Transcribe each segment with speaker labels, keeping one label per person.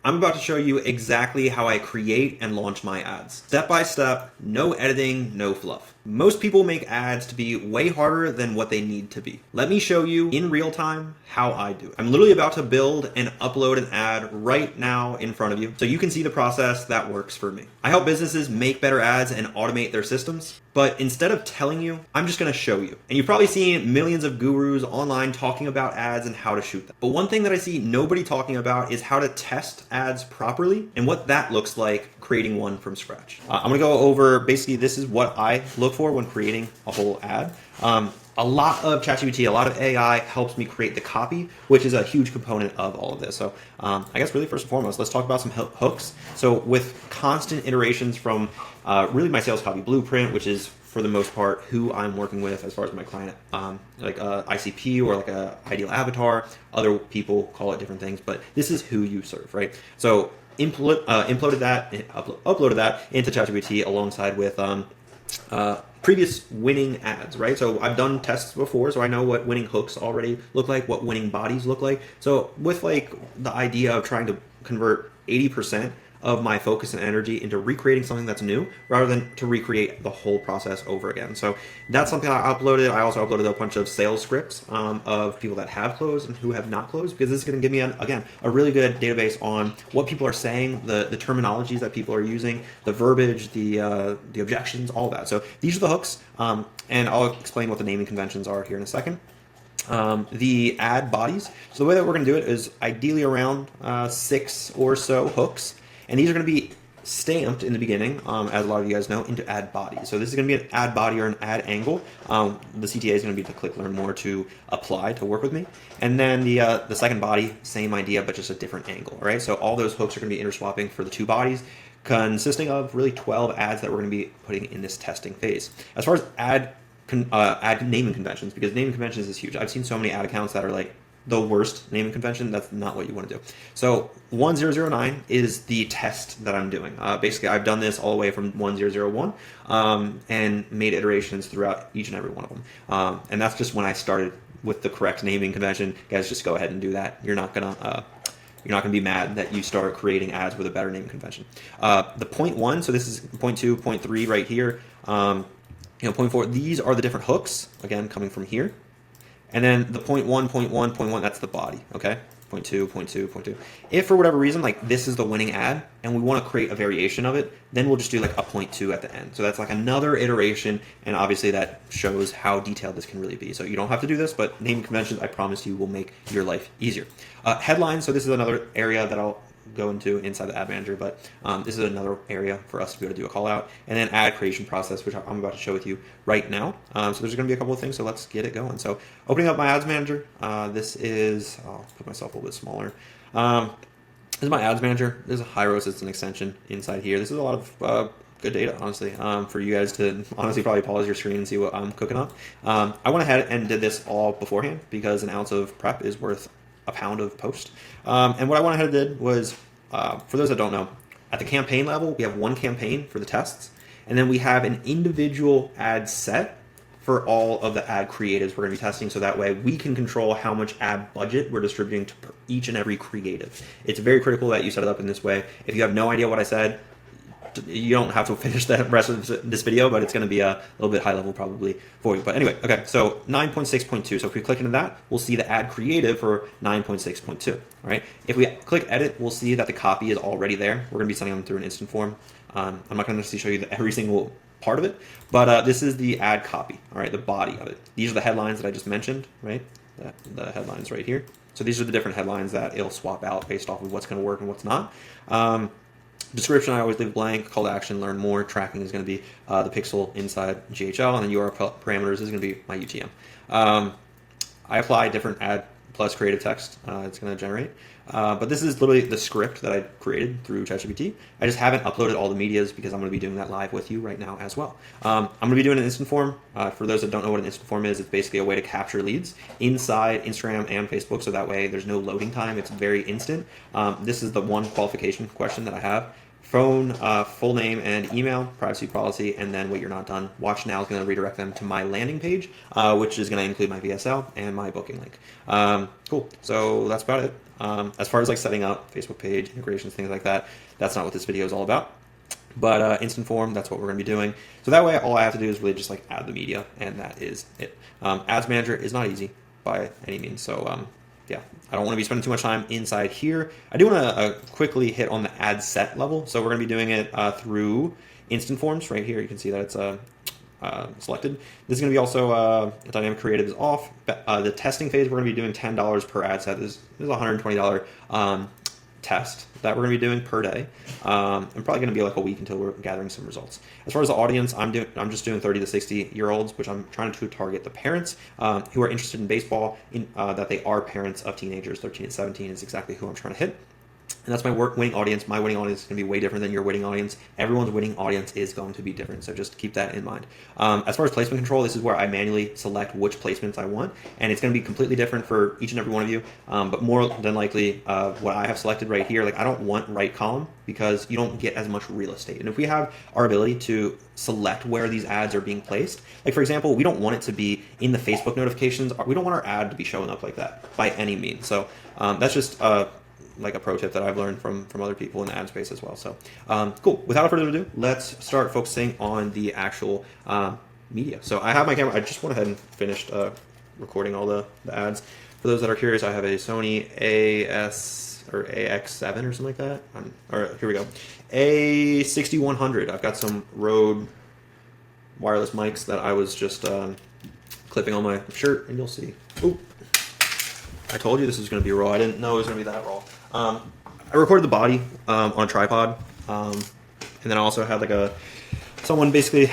Speaker 1: I'm about to show you exactly how I create and launch my ads. Step by step, no editing, no fluff. Most people make ads to be way harder than what they need to be. Let me show you in real time how I do it. I'm literally about to build and upload an ad right now in front of you so you can see the process that works for me. I help businesses make better ads and automate their systems, but instead of telling you, I'm just gonna show you. And you've probably seen millions of gurus online talking about ads and how to shoot them. But one thing that I see nobody talking about is how to test ads properly and what that looks like creating one from scratch. I'm gonna go over, basically this is what I look for when creating a whole ad. A lot of ChatGPT, a lot of AI helps me create the copy, which is a huge component of all of this. So I guess really first and foremost, let's talk about some hooks. So with constant iterations from really my sales copy blueprint, which is for the most part who I'm working with as far as my client, like ICP or like a ideal avatar. Other people call it different things, but this is who you serve, right? So uploaded that into ChatGPT alongside with previous winning ads, right? So I've done tests before, so I know what winning hooks already look like, what winning bodies look like. So with like the idea of trying to convert 80% of my focus and energy into recreating something that's new rather than to recreate the whole process over again. So that's something I uploaded. I also uploaded a bunch of sales scripts of people that have closed and who have not closed, because this is going to give me, again, a really good database on what people are saying, the terminologies that people are using, the verbiage, the objections, all of that. So these are the hooks, and I'll explain what the naming conventions are here in a second. The ad bodies. So the way that we're going to do it is ideally around 6 or so hooks. And these are going to be stamped in the beginning, as a lot of you guys know, into ad body. So this is going to be an ad body or an ad angle. The CTA is going to be to click learn more to apply to work with me. And then the second body, same idea, but just a different angle, right? So all those hooks are going to be interswapping for the two bodies, consisting of really 12 ads that we're going to be putting in this testing phase. As far as ad naming conventions, because naming conventions is huge. I've seen so many ad accounts that are like the worst naming convention. That's not what you want to do. So 1009 is the test that I'm doing. Basically, I've done this all the way from 1001 and made iterations throughout each and every one of them. And that's just when I started with the correct naming convention. Guys, just go ahead and do that. You're not gonna be mad that you start creating ads with a better naming convention. The point one, so this is point two, point three right here. Point four, these are the different hooks, again, coming from here. And then the point one, that's the body, okay? Point two, point two, point two. If for whatever reason, like this is the winning ad and we want to create a variation of it, then we'll just do like a point two at the end. So that's like another iteration, and obviously that shows how detailed this can really be. So you don't have to do this, but naming conventions, I promise you, will make your life easier. Headlines, so this is another area that I'll go into inside the ad manager, but this is another area for us to be able to do a call out. And then ad creation process, which I'm about to show with you right now. So there's going to be a couple of things, so let's get it going. So opening up my ads manager, this is, I'll put myself a little bit smaller. This is my ads manager. This is Hyros. It's an extension inside here. This is a lot of good data, honestly, for you guys to honestly probably pause your screen and see what I'm cooking up. I went ahead and did this all beforehand because an ounce of prep is worth a pound of post. And what I went ahead and did was, for those that don't know, at the campaign level, we have one campaign for the tests, and then we have an individual ad set for all of the ad creatives we're going to be testing, so that way we can control how much ad budget we're distributing to each and every creative. It's very critical that you set it up in this way. If you have no idea what I said, you don't have to finish the rest of this video, but it's going to be a little bit high level probably for you. But anyway, okay, so 9.6.2. So if we click into that, we'll see the ad creative for 9.6.2, right? If we click edit, we'll see that the copy is already there. We're going to be sending them through an instant form. I'm not going to necessarily show you every single part of it, but this is the ad copy, all right, the body of it. These are the headlines that I just mentioned, right? The headlines right here. So these are the different headlines that it'll swap out based off of what's going to work and what's not. Description, I always leave blank. Call to action, learn more. Tracking is going to be the pixel inside GHL, and then URL parameters is going to be my UTM. I apply different ad plus creative text it's going to generate. But this is literally the script that I created through ChatGPT. I just haven't uploaded all the medias because I'm going to be doing that live with you right now as well. I'm going to be doing an instant form. For those that don't know what an instant form is, it's basically a way to capture leads inside Instagram and Facebook, so that way there's no loading time. It's very instant. This is the one qualification question that I have phone, full name and email, privacy policy, and then wait, you're not done. Watch now is going to redirect them to my landing page, which is going to include my VSL and my booking link. Cool. So that's about it. As far as like setting up Facebook page integrations, things like that, that's not what this video is all about. But instant form, that's what we're going to be doing. So that way, all I have to do is really just like add the media, and that is it. Ads Manager is not easy by any means. So yeah, I don't want to be spending too much time inside here. I do want to quickly hit on the ad set level. So we're going to be doing it through instant forms right here. You can see that it's selected. This is going to be also dynamic creative is off. The testing phase, we're going to be doing $10 per ad set. This is a $120 test that we're going to be doing per day. And probably going to be like a week until we're gathering some results. As far as the audience, I'm just doing 30 to 60-year-olds, which I'm trying to target the parents who are interested in baseball, that they are parents of teenagers. 13 to 17 is exactly who I'm trying to hit. And that's my winning audience. My winning audience is going to be way different than your winning audience. Everyone's winning audience is going to be different, so just keep that in mind. As far as placement control, this is where I manually select which placements I want, and it's going to be completely different for each and every one of you. But more than likely, what I have selected right here, like I don't want right column because you don't get as much real estate. And if we have our ability to select where these ads are being placed, like for example, we don't want it to be in the Facebook notifications. We don't want our ad to be showing up like that by any means. So that's just like a pro tip that I've learned from other people in the ad space as well. So cool. Without further ado, let's start focusing on the actual media. So I have my camera. I just went ahead and finished recording all the ads. For those that are curious, I have a Sony AX7 or something like that. Here we go. A6100. I've got some Rode wireless mics that I was just clipping on my shirt, and you'll see. Oop. I told you this was going to be raw. I didn't know it was going to be that raw. I recorded the body on a tripod, and then I also had like someone basically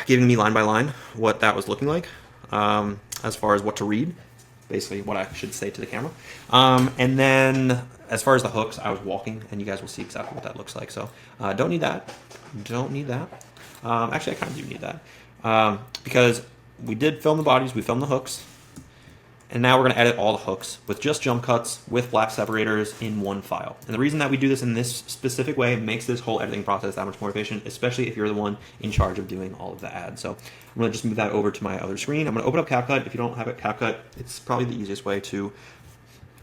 Speaker 1: giving me line by line what that was looking like, as far as what to read, basically what I should say to the camera. And then as far as the hooks, I was walking, and you guys will see exactly what that looks like. So don't need that. Don't need that. Actually, I kind of do need that because we did film the bodies, we filmed the hooks. And now we're going to edit all the hooks with just jump cuts with black separators in one file. And the reason that we do this in this specific way makes this whole editing process that much more efficient, especially if you're the one in charge of doing all of the ads. So I'm going to just move that over to my other screen. I'm going to open up CapCut. If you don't have it, CapCut, it's probably the easiest way to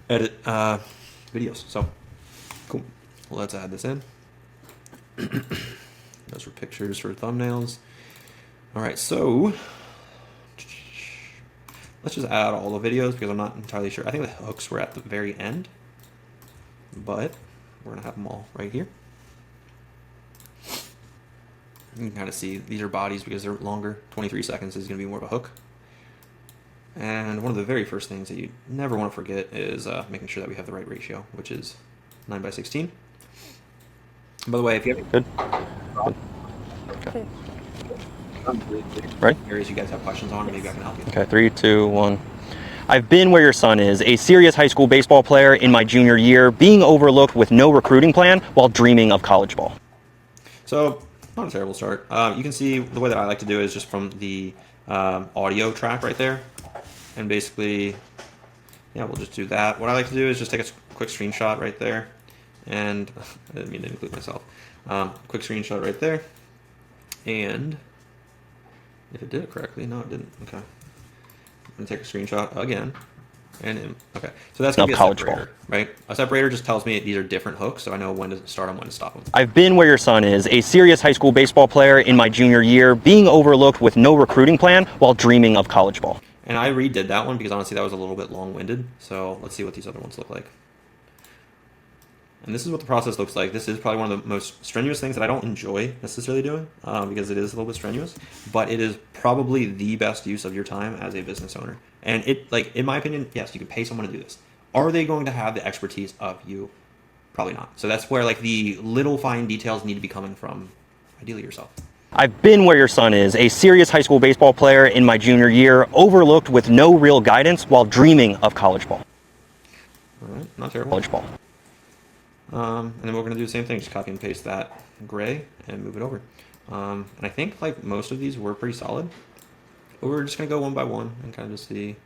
Speaker 1: edit videos. So cool. Well, let's add this in. Those were pictures for thumbnails. All right, so let's just add all the videos because I'm not entirely sure. I think the hooks were at the very end, but we're going to have them all right here. You can kind of see these are bodies because they're longer. 23 seconds is going to be more of a hook. And one of the very first things that you never want to forget is making sure that we have the right ratio, which is 9:16. And by the way, if you have good. Okay. Right? Areas you guys have questions on, maybe I can help you.
Speaker 2: Okay, 3, 2, 1. I've been where your son is, a serious high school baseball player in my junior year, being overlooked with no recruiting plan while dreaming of college ball.
Speaker 1: So, not a terrible start. You can see the way that I like to do it is just from the audio track right there. And basically, yeah, we'll just do that. What I like to do is just take a quick screenshot right there. And I didn't mean to include myself. Quick screenshot right there. And if it did it correctly, no, it didn't. Okay. I'm going to take a screenshot again. And okay. So that's going to be a separator, right? A separator just tells me these are different hooks, so I know when to start them, when to stop them.
Speaker 2: I've been where your son is, a serious high school baseball player in my junior year, being overlooked with no recruiting plan while dreaming of college ball.
Speaker 1: And I redid that one because honestly that was a little bit long-winded. So let's see what these other ones look like. And this is what the process looks like. This is probably one of the most strenuous things that I don't enjoy necessarily doing because it is a little bit strenuous, but it is probably the best use of your time as a business owner. And it, like, in my opinion, yes, you can pay someone to do this. Are they going to have the expertise of you? Probably not. So that's where like the little fine details need to be coming from, ideally yourself.
Speaker 2: I've been where your son is, a serious high school baseball player in my junior year, overlooked with no real guidance while dreaming of college ball.
Speaker 1: All right, not terrible.
Speaker 2: College ball.
Speaker 1: And then we're going to do the same thing, just copy and paste that gray and move it over. And I think like most of these were pretty solid, but we're just going to go one by one and kind of just see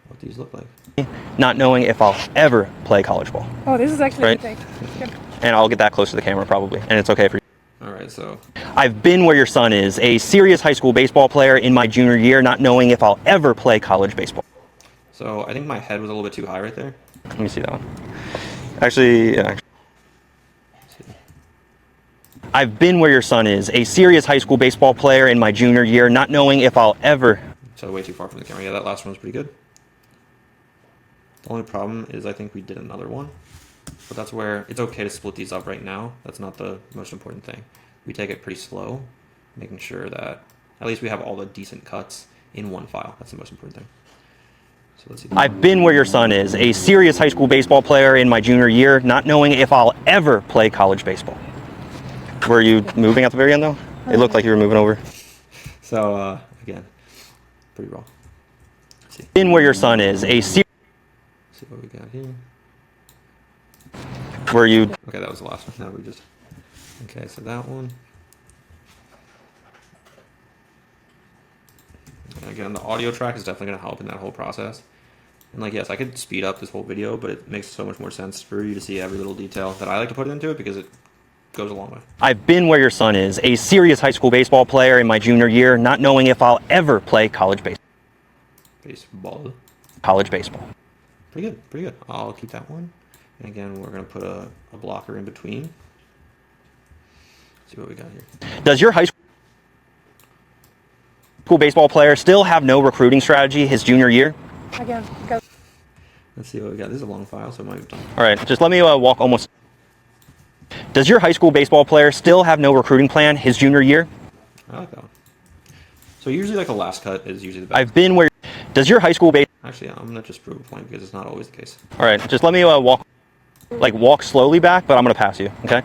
Speaker 1: what these look like.
Speaker 2: Not knowing if I'll ever play college ball.
Speaker 3: Oh, this is actually
Speaker 2: right?
Speaker 3: a good thing. Good.
Speaker 2: And I'll get that close to the camera probably, and it's okay for you.
Speaker 1: All right, so
Speaker 2: I've been where your son is, a serious high school baseball player in my junior year, not knowing if I'll ever play college baseball.
Speaker 1: so I think my head was a little bit too high right there.
Speaker 2: Let me see that one. Actually, I've been where your son is, a serious high school baseball player in my junior year, not knowing if I'll ever.
Speaker 1: So way too far from the camera. Yeah, that last one was pretty good. The only problem is I think we did another one. But that's where it's okay to split these up right now. That's not the most important thing. We take it pretty slow, making sure that at least we have all the decent cuts in one file. That's the most important thing. So let's see.
Speaker 2: I've been where your son is, a serious high school baseball player in my junior year, not knowing if I'll ever play college baseball. Were you moving at the very end though? It looked like you were moving over.
Speaker 1: So again, pretty raw. Let's see.
Speaker 2: Been where your son is, a
Speaker 1: See what we got here.
Speaker 2: were you
Speaker 1: Okay, that was the last one. Now we just. Okay, so that one. And again, the audio track is definitely going to help in that whole process. And like, yes, I could speed up this whole video, but it makes so much more sense for you to see every little detail that I like to put into it because it goes a long way.
Speaker 2: I've been where your son is, a serious high school baseball player in my junior year, not knowing if I'll ever play college baseball.
Speaker 1: Baseball.
Speaker 2: College baseball.
Speaker 1: Pretty good, pretty good. I'll keep that one. And again, we're going to put a blocker in between. See what we got here.
Speaker 2: Does your high school baseball player still have no recruiting strategy his junior year?
Speaker 3: Again, go.
Speaker 1: Let's see what we got. This is a long file, so it might be done.
Speaker 2: All right, just let me walk almost. Does your high school baseball player still have no recruiting plan his junior year?
Speaker 1: I like that one. So usually like the last cut is usually the best.
Speaker 2: I've been where. Does your high school base?
Speaker 1: Actually, I'm going to just prove a point because it's not always the case.
Speaker 2: All right, just let me walk slowly back, but I'm gonna pass you. Okay.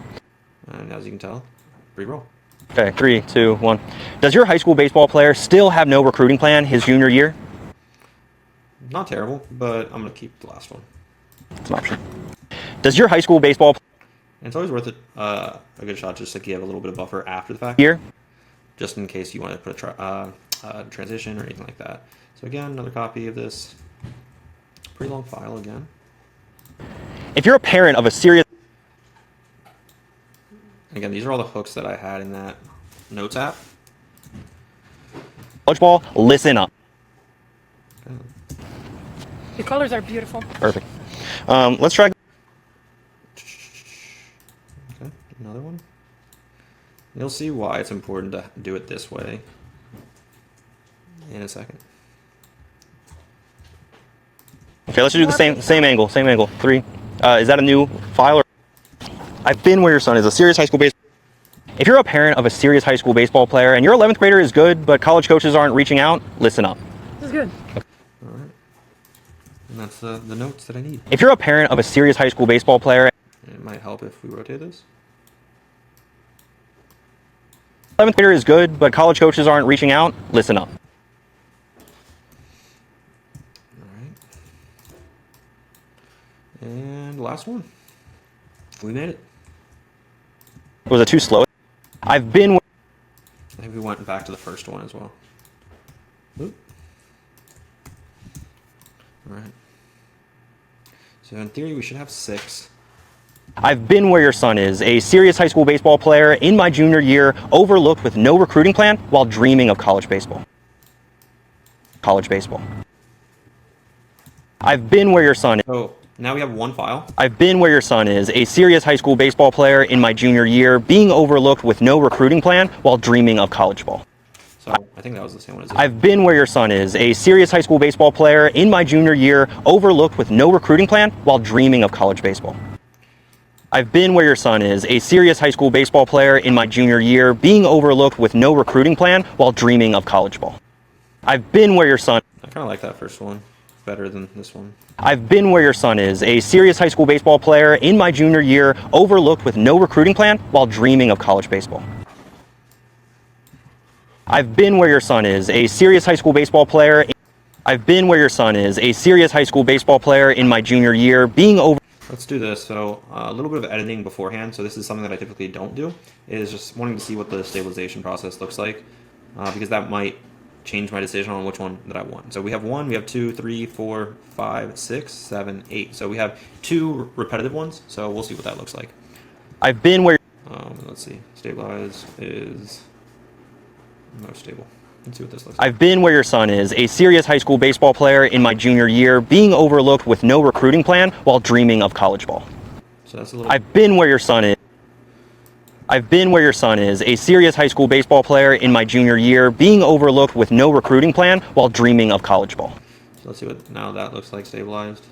Speaker 1: And as you can tell, pretty roll.
Speaker 2: Okay. 3, 2, 1. Does your high school baseball player still have no recruiting plan his junior year?
Speaker 1: Not terrible, but I'm going to keep the last one.
Speaker 2: It's an option. Does your high school baseball
Speaker 1: And it's always worth it, a good shot just to give a little bit of buffer after the fact.
Speaker 2: year?
Speaker 1: Just in case you want to put a transition or anything like that. So again, another copy of this. Pretty long file again.
Speaker 2: If you're a parent of a serious
Speaker 1: Again, these are all the hooks that I had in that notes app.
Speaker 2: college ball, listen up.
Speaker 3: The colors are beautiful.
Speaker 2: Perfect. Let's try.
Speaker 1: Okay, another one. You'll see why it's important to do it this way in a second.
Speaker 2: Okay, let's do the same angle. 3. Is that a new file? Or? I've been where your son is, a serious high school baseball. If you're a parent of a serious high school baseball player and your 11th grader is good, but college coaches aren't reaching out, listen up.
Speaker 3: This is good.
Speaker 1: All right. And that's the notes that I need.
Speaker 2: If you're a parent of a serious high school baseball player,
Speaker 1: It might help if we rotate this.
Speaker 2: 11th grader is good, but college coaches aren't reaching out, listen up.
Speaker 1: All right. And last one. We made it.
Speaker 2: Was it too slow? I've been.
Speaker 1: I think we went back to the first one as well. Oop. All right. So in theory, we should have 6.
Speaker 2: I've been where your son is, a serious high school baseball player in my junior year, overlooked with no recruiting plan while dreaming of college baseball. College baseball. I've been where your son is.
Speaker 1: So now we have one file.
Speaker 2: I've been where your son is, a serious high school baseball player in my junior year, being overlooked with no recruiting plan while dreaming of college ball.
Speaker 1: So I think that was the same one as this.
Speaker 2: I've been where your son is, a serious high school baseball player in my junior year, overlooked with no recruiting plan while dreaming of college baseball. I've been where your son is, a serious high school baseball player in my junior year, being overlooked with no recruiting plan while dreaming of college ball. I've been where your son.
Speaker 1: I kind of like that first one better than this one.
Speaker 2: I've been where your son is, a serious high school baseball player in my junior year, overlooked with no recruiting plan while dreaming of college baseball. I've been where your son is, a serious high school baseball player. I've been where your son is, a serious high school baseball player in my junior year, being over.
Speaker 1: Let's do this. So a little bit of editing beforehand. So this is something that I typically don't do, is just wanting to see what the stabilization process looks like, because that might change my decision on which one that I want. So we have 1, we have 2, 3, 4, 5, 6, 7, 8. So we have 2 repetitive ones. So we'll see what that looks like.
Speaker 2: I've been where
Speaker 1: Let's see. Stabilize is most stable. Let's see what this looks like.
Speaker 2: I've been where your son is, a serious high school baseball player in my junior year, being overlooked with no recruiting plan while dreaming of college ball.
Speaker 1: So that's a little.
Speaker 2: I've been where your son is. I've been where your son is, a serious high school baseball player in my junior year, being overlooked with no recruiting plan while dreaming of college ball.
Speaker 1: So let's see what now that looks like stabilized.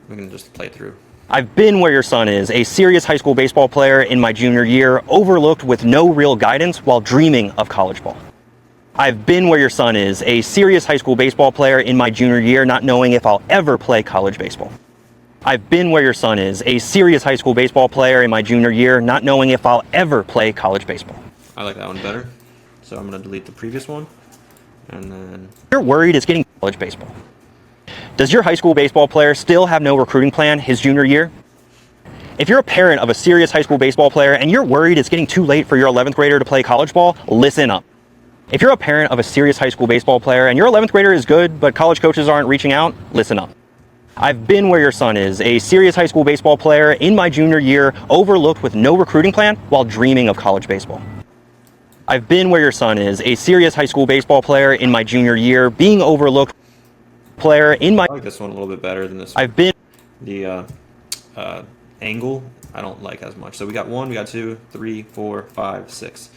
Speaker 1: We're gonna just play it through.
Speaker 2: I've been where your son is, a serious high school baseball player in my junior year, overlooked with no real guidance while dreaming of college ball. I've been where your son is, a serious high school baseball player in my junior year, not knowing if I'll ever play college baseball. I've been where your son is, a serious high school baseball player in my junior year, not knowing if I'll ever play college baseball.
Speaker 1: I like that one better. So I'm gonna delete the previous one, and then
Speaker 2: You're worried it's getting college baseball. Does your high school baseball player still have no recruiting plan his junior year? If you're a parent of a serious high school baseball player and you're worried it's getting too late for your 11th grader to play college ball, listen up. If you're a parent of a serious high school baseball player and your 11th grader is good, but college coaches aren't reaching out, listen up. I've been where your son is, a serious high school baseball player in my junior year, overlooked with no recruiting plan while dreaming of college baseball. I've been where your son is, a serious high school baseball player in my junior year, being overlooked player in my...
Speaker 1: I like this one a little bit better than this one.
Speaker 2: I've been...
Speaker 1: The angle I don't like as much. So we got 1, we got 2, 3, 4, 5, 6.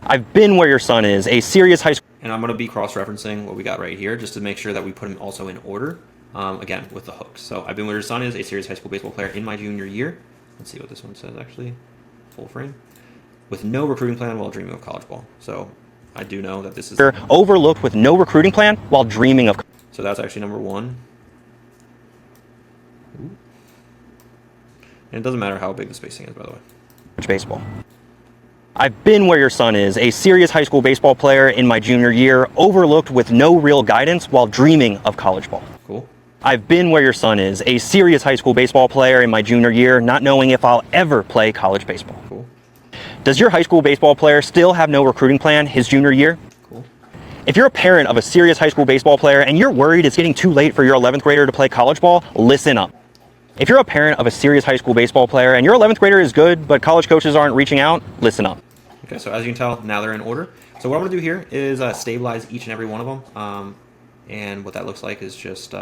Speaker 2: I've been where your son is, a serious high school...
Speaker 1: And I'm going to be cross-referencing what we got right here just to make sure that we put them also in order, again, with the hooks. So I've been where your son is, a serious high school baseball player in my junior year. Let's see what this one says, actually. Full frame. With no recruiting plan while dreaming of college ball. So I do know that this is...
Speaker 2: Overlooked with no recruiting plan while dreaming of...
Speaker 1: So that's actually number 1. Ooh. And it doesn't matter how big the spacing is, by the way.
Speaker 2: Baseball. I've been where your son is, a serious high school baseball player in my junior year, overlooked with no real guidance while dreaming of college ball.
Speaker 1: Cool.
Speaker 2: I've been where your son is, a serious high school baseball player in my junior year, not knowing if I'll ever play college baseball.
Speaker 1: Cool.
Speaker 2: Does your high school baseball player still have no recruiting plan his junior year?
Speaker 1: Cool.
Speaker 2: If you're a parent of a serious high school baseball player and you're worried it's getting too late for your 11th grader to play college ball, listen up. If you're a parent of a serious high school baseball player and your 11th grader is good, but college coaches aren't reaching out, listen up.
Speaker 1: Okay, so as you can tell, now they're in order. So what I'm going to do here is stabilize each and every one of them. And what that looks like is just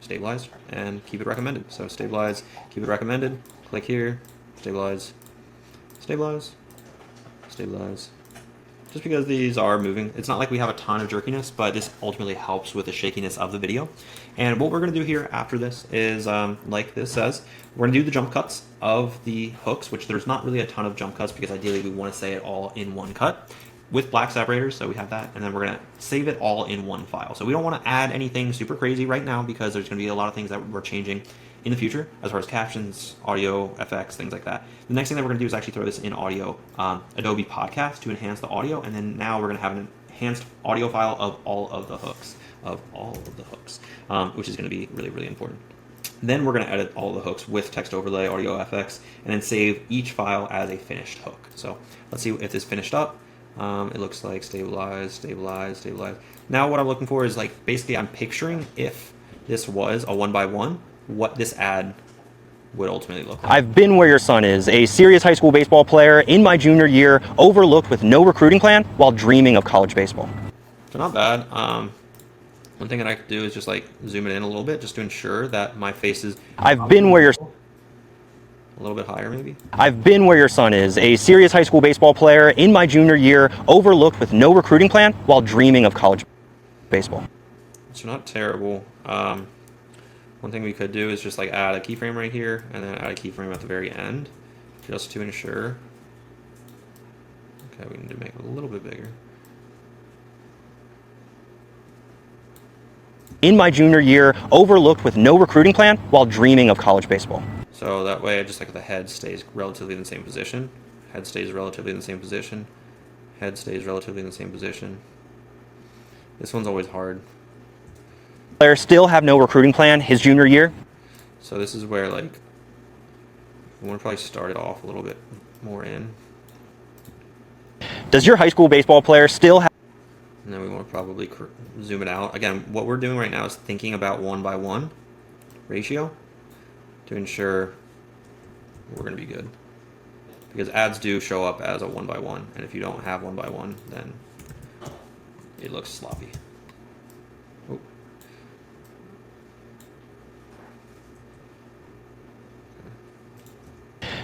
Speaker 1: stabilize and keep it recommended. So stabilize, keep it recommended. Click here, stabilize, stabilize, stabilize. Just because these are moving, it's not like we have a ton of jerkiness, but this ultimately helps with the shakiness of the video. And what we're going to do here after this is, like this says, we're going to do the jump cuts of the hooks, which there's not really a ton of jump cuts because ideally we want to say it all in one cut with black separators, so we have that, and then we're going to save it all in one file. So we don't want to add anything super crazy right now because there's going to be a lot of things that we're changing in the future as far as captions, audio, FX, things like that. The next thing that we're going to do is actually throw this in audio, Adobe Podcast to enhance the audio, and then now we're going to have an enhanced audio file of all of the hooks, which is going to be really, really important. Then we're going to edit all the hooks with text overlay, audio FX, and then save each file as a finished hook. So let's see if this finished up. It looks like stabilize, stabilize, stabilize. Now what I'm looking for is like basically I'm picturing if this was a 1x1, what this ad would ultimately look like.
Speaker 2: I've been where your son is, a serious high school baseball player in my junior year, overlooked with no recruiting plan while dreaming of college baseball.
Speaker 1: So not bad. One thing that I could do is just like zoom it in a little bit just to ensure that my face is...
Speaker 2: I've been where your...
Speaker 1: A little bit higher maybe.
Speaker 2: I've been where your son is, a serious high school baseball player in my junior year, overlooked with no recruiting plan while dreaming of college baseball.
Speaker 1: So not terrible. One thing we could do is just like add a keyframe right here and then add a keyframe at the very end just to ensure. Okay, we need to make it a little bit bigger.
Speaker 2: In my junior year, overlooked with no recruiting plan while dreaming of college baseball.
Speaker 1: So that way, just like the head stays relatively in the same position. Head stays relatively in the same position. Head stays relatively in the same position. This one's always hard.
Speaker 2: Players still have no recruiting plan his junior year.
Speaker 1: So this is where like we want to probably start it off a little bit more in.
Speaker 2: Does your high school baseball player still have...
Speaker 1: And then we want to probably zoom it out. Again, what we're doing right now is thinking about 1x1 ratio. to ensure we're going to be good. Because ads do show up as a 1x1, and if you don't have 1x1, then it looks sloppy. Oh.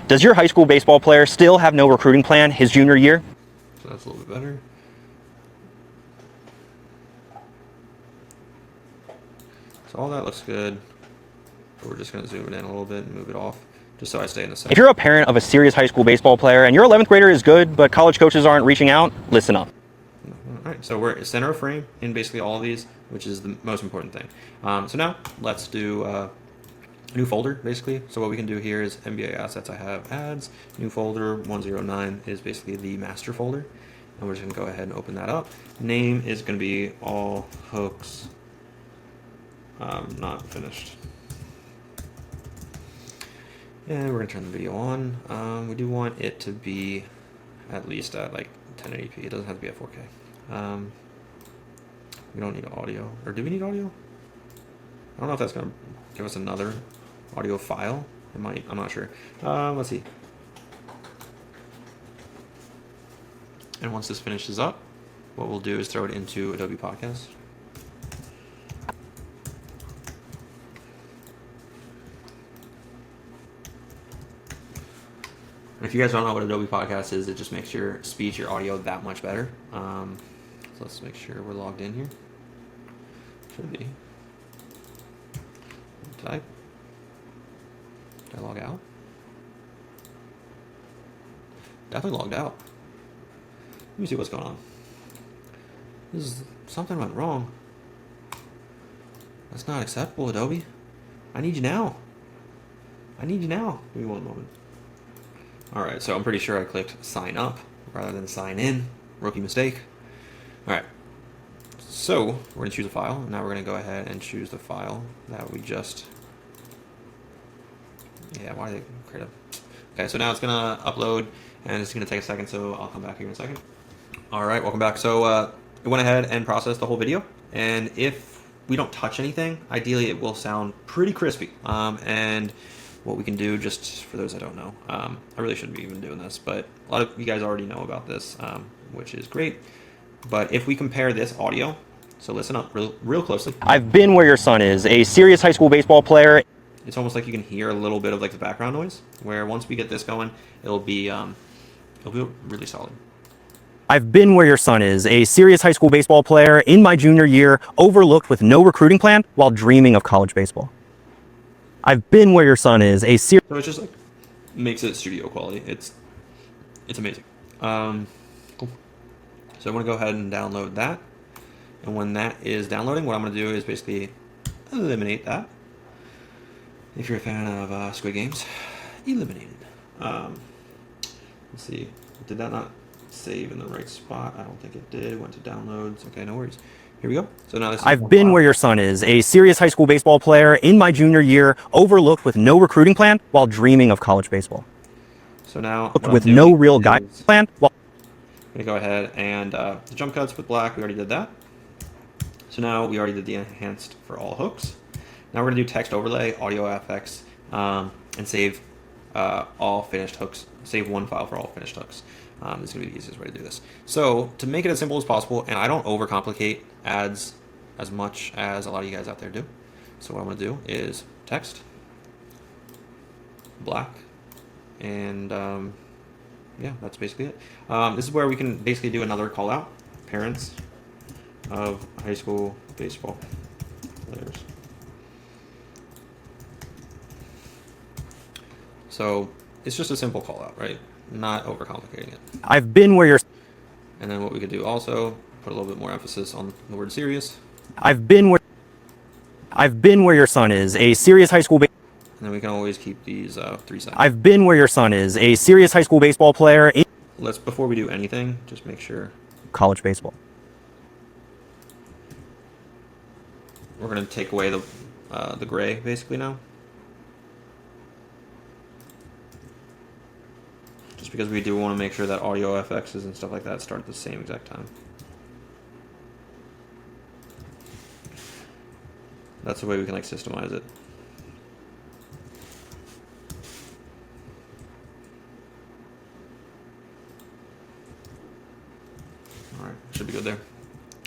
Speaker 2: Does your high school baseball player still have no recruiting plan his junior year?
Speaker 1: So that's a little bit better. So all that looks good. But we're just going to zoom it in a little bit and move it off, just so I stay in the center.
Speaker 2: If you're a parent of a serious high school baseball player and your 11th grader is good, but college coaches aren't reaching out, listen up.
Speaker 1: All right, so we're center of frame in basically all of these, which is the most important thing. So now let's do a new folder, basically. So what we can do here is MBA assets. I have ads, new folder 109 is basically the master folder. And we're just gonna go ahead and open that up. Name is gonna be all hooks not finished. And we're gonna turn the video on. We do want it to be at least at like 1080p. It doesn't have to be at 4K. We don't need audio, or do we need audio? I don't know if that's gonna give us another audio file. It might, I'm not sure. Let's see. And once this finishes up, what we'll do is throw it into Adobe Podcast. And if you guys don't know what Adobe Podcast is, it just makes your speech, your audio that much better. So let's make sure we're logged in here. Should be. Did I log out? Definitely logged out. Let me see what's going on. Something went wrong. That's not acceptable, Adobe. I need you now. I need you now. Give me one moment. All right, so I'm pretty sure I clicked sign up rather than sign in. Rookie mistake. All right. So we're gonna choose a file. Now we're gonna go ahead and choose the file that we just. Yeah, why did they create a? Okay, so now it's gonna upload, and it's gonna take a second. So I'll come back here in a second. All right, welcome back. So it went ahead and processed the whole video, and if we don't touch anything, ideally it will sound pretty crispy. And what we can do, just for those that don't know, I really shouldn't be even doing this, but a lot of you guys already know about this, which is great. But if we compare this audio, so listen up real closely.
Speaker 2: I've been where your son is, a serious high school baseball player.
Speaker 1: It's almost like you can hear a little bit of like the background noise, where once we get this going, it'll be really solid.
Speaker 2: I've been where your son is, a serious high school baseball player in my junior year, overlooked with no recruiting plan while dreaming of college baseball. I've been where your son is, a serious...
Speaker 1: So it just like makes it studio quality. It's amazing. Cool. So I'm gonna go ahead and download that. And when that is downloading, what I'm gonna do is basically eliminate that. If you're a fan of Squid Games, eliminated. Let's see, did that not save in the right spot? I don't think it did. Went to downloads. Okay, no worries. Here we go. So now this is
Speaker 2: I've been where your son is, a serious high school baseball player in my junior year, overlooked with no recruiting plan while dreaming of college baseball.
Speaker 1: So now
Speaker 2: With no real guidance plan.
Speaker 1: I'm gonna go ahead and the jump cuts with black. We already did that. So now we already did the enhanced for all hooks. Now we're gonna do text overlay, audio FX, and save all finished hooks. Save one file for all finished hooks. This is gonna be the easiest way to do this. So to make it as simple as possible, and I don't overcomplicate ads as much as a lot of you guys out there do. So what I'm gonna do is text, black, and yeah, that's basically it. This is where we can basically do another call out. Parents of high school baseball players. So it's just a simple call out, right? Not overcomplicating it.
Speaker 2: I've been where your...
Speaker 1: And then what we could do also, put a little bit more emphasis on the word serious.
Speaker 2: I've been where your son is, a serious high school...
Speaker 1: And then we can always keep these 3 seconds.
Speaker 2: I've been where your son is, a serious high school baseball player in...
Speaker 1: Before we do anything, just make sure.
Speaker 2: College baseball.
Speaker 1: We're gonna take away the gray basically now. Just because we do want to make sure that audio FXs and stuff like that start at the same exact time. That's the way we can like systemize it. Should be good there.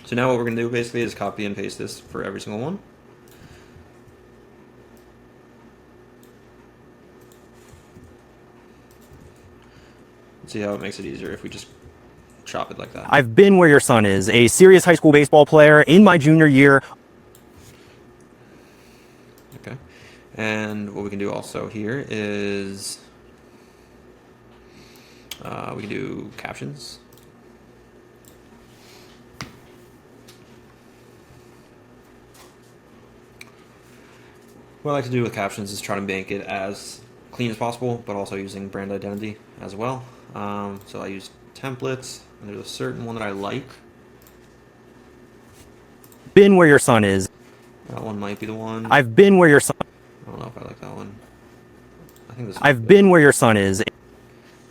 Speaker 1: So now what we're going to do basically is copy and paste this for every single one. Let's see how it makes it easier if we just chop it like that.
Speaker 2: I've been where your son is, a serious high school baseball player in my junior year.
Speaker 1: Okay. And what we can do also here is we can do captions. What I like to do with captions is try to make it as clean as possible, but also using brand identity as well. So I use templates, and there's a certain one that I like.
Speaker 2: Been where your son is.
Speaker 1: That one might be the one.
Speaker 2: I've been where your son.
Speaker 1: I don't know if I like that one. I think this.
Speaker 2: I've been where your son is.
Speaker 1: I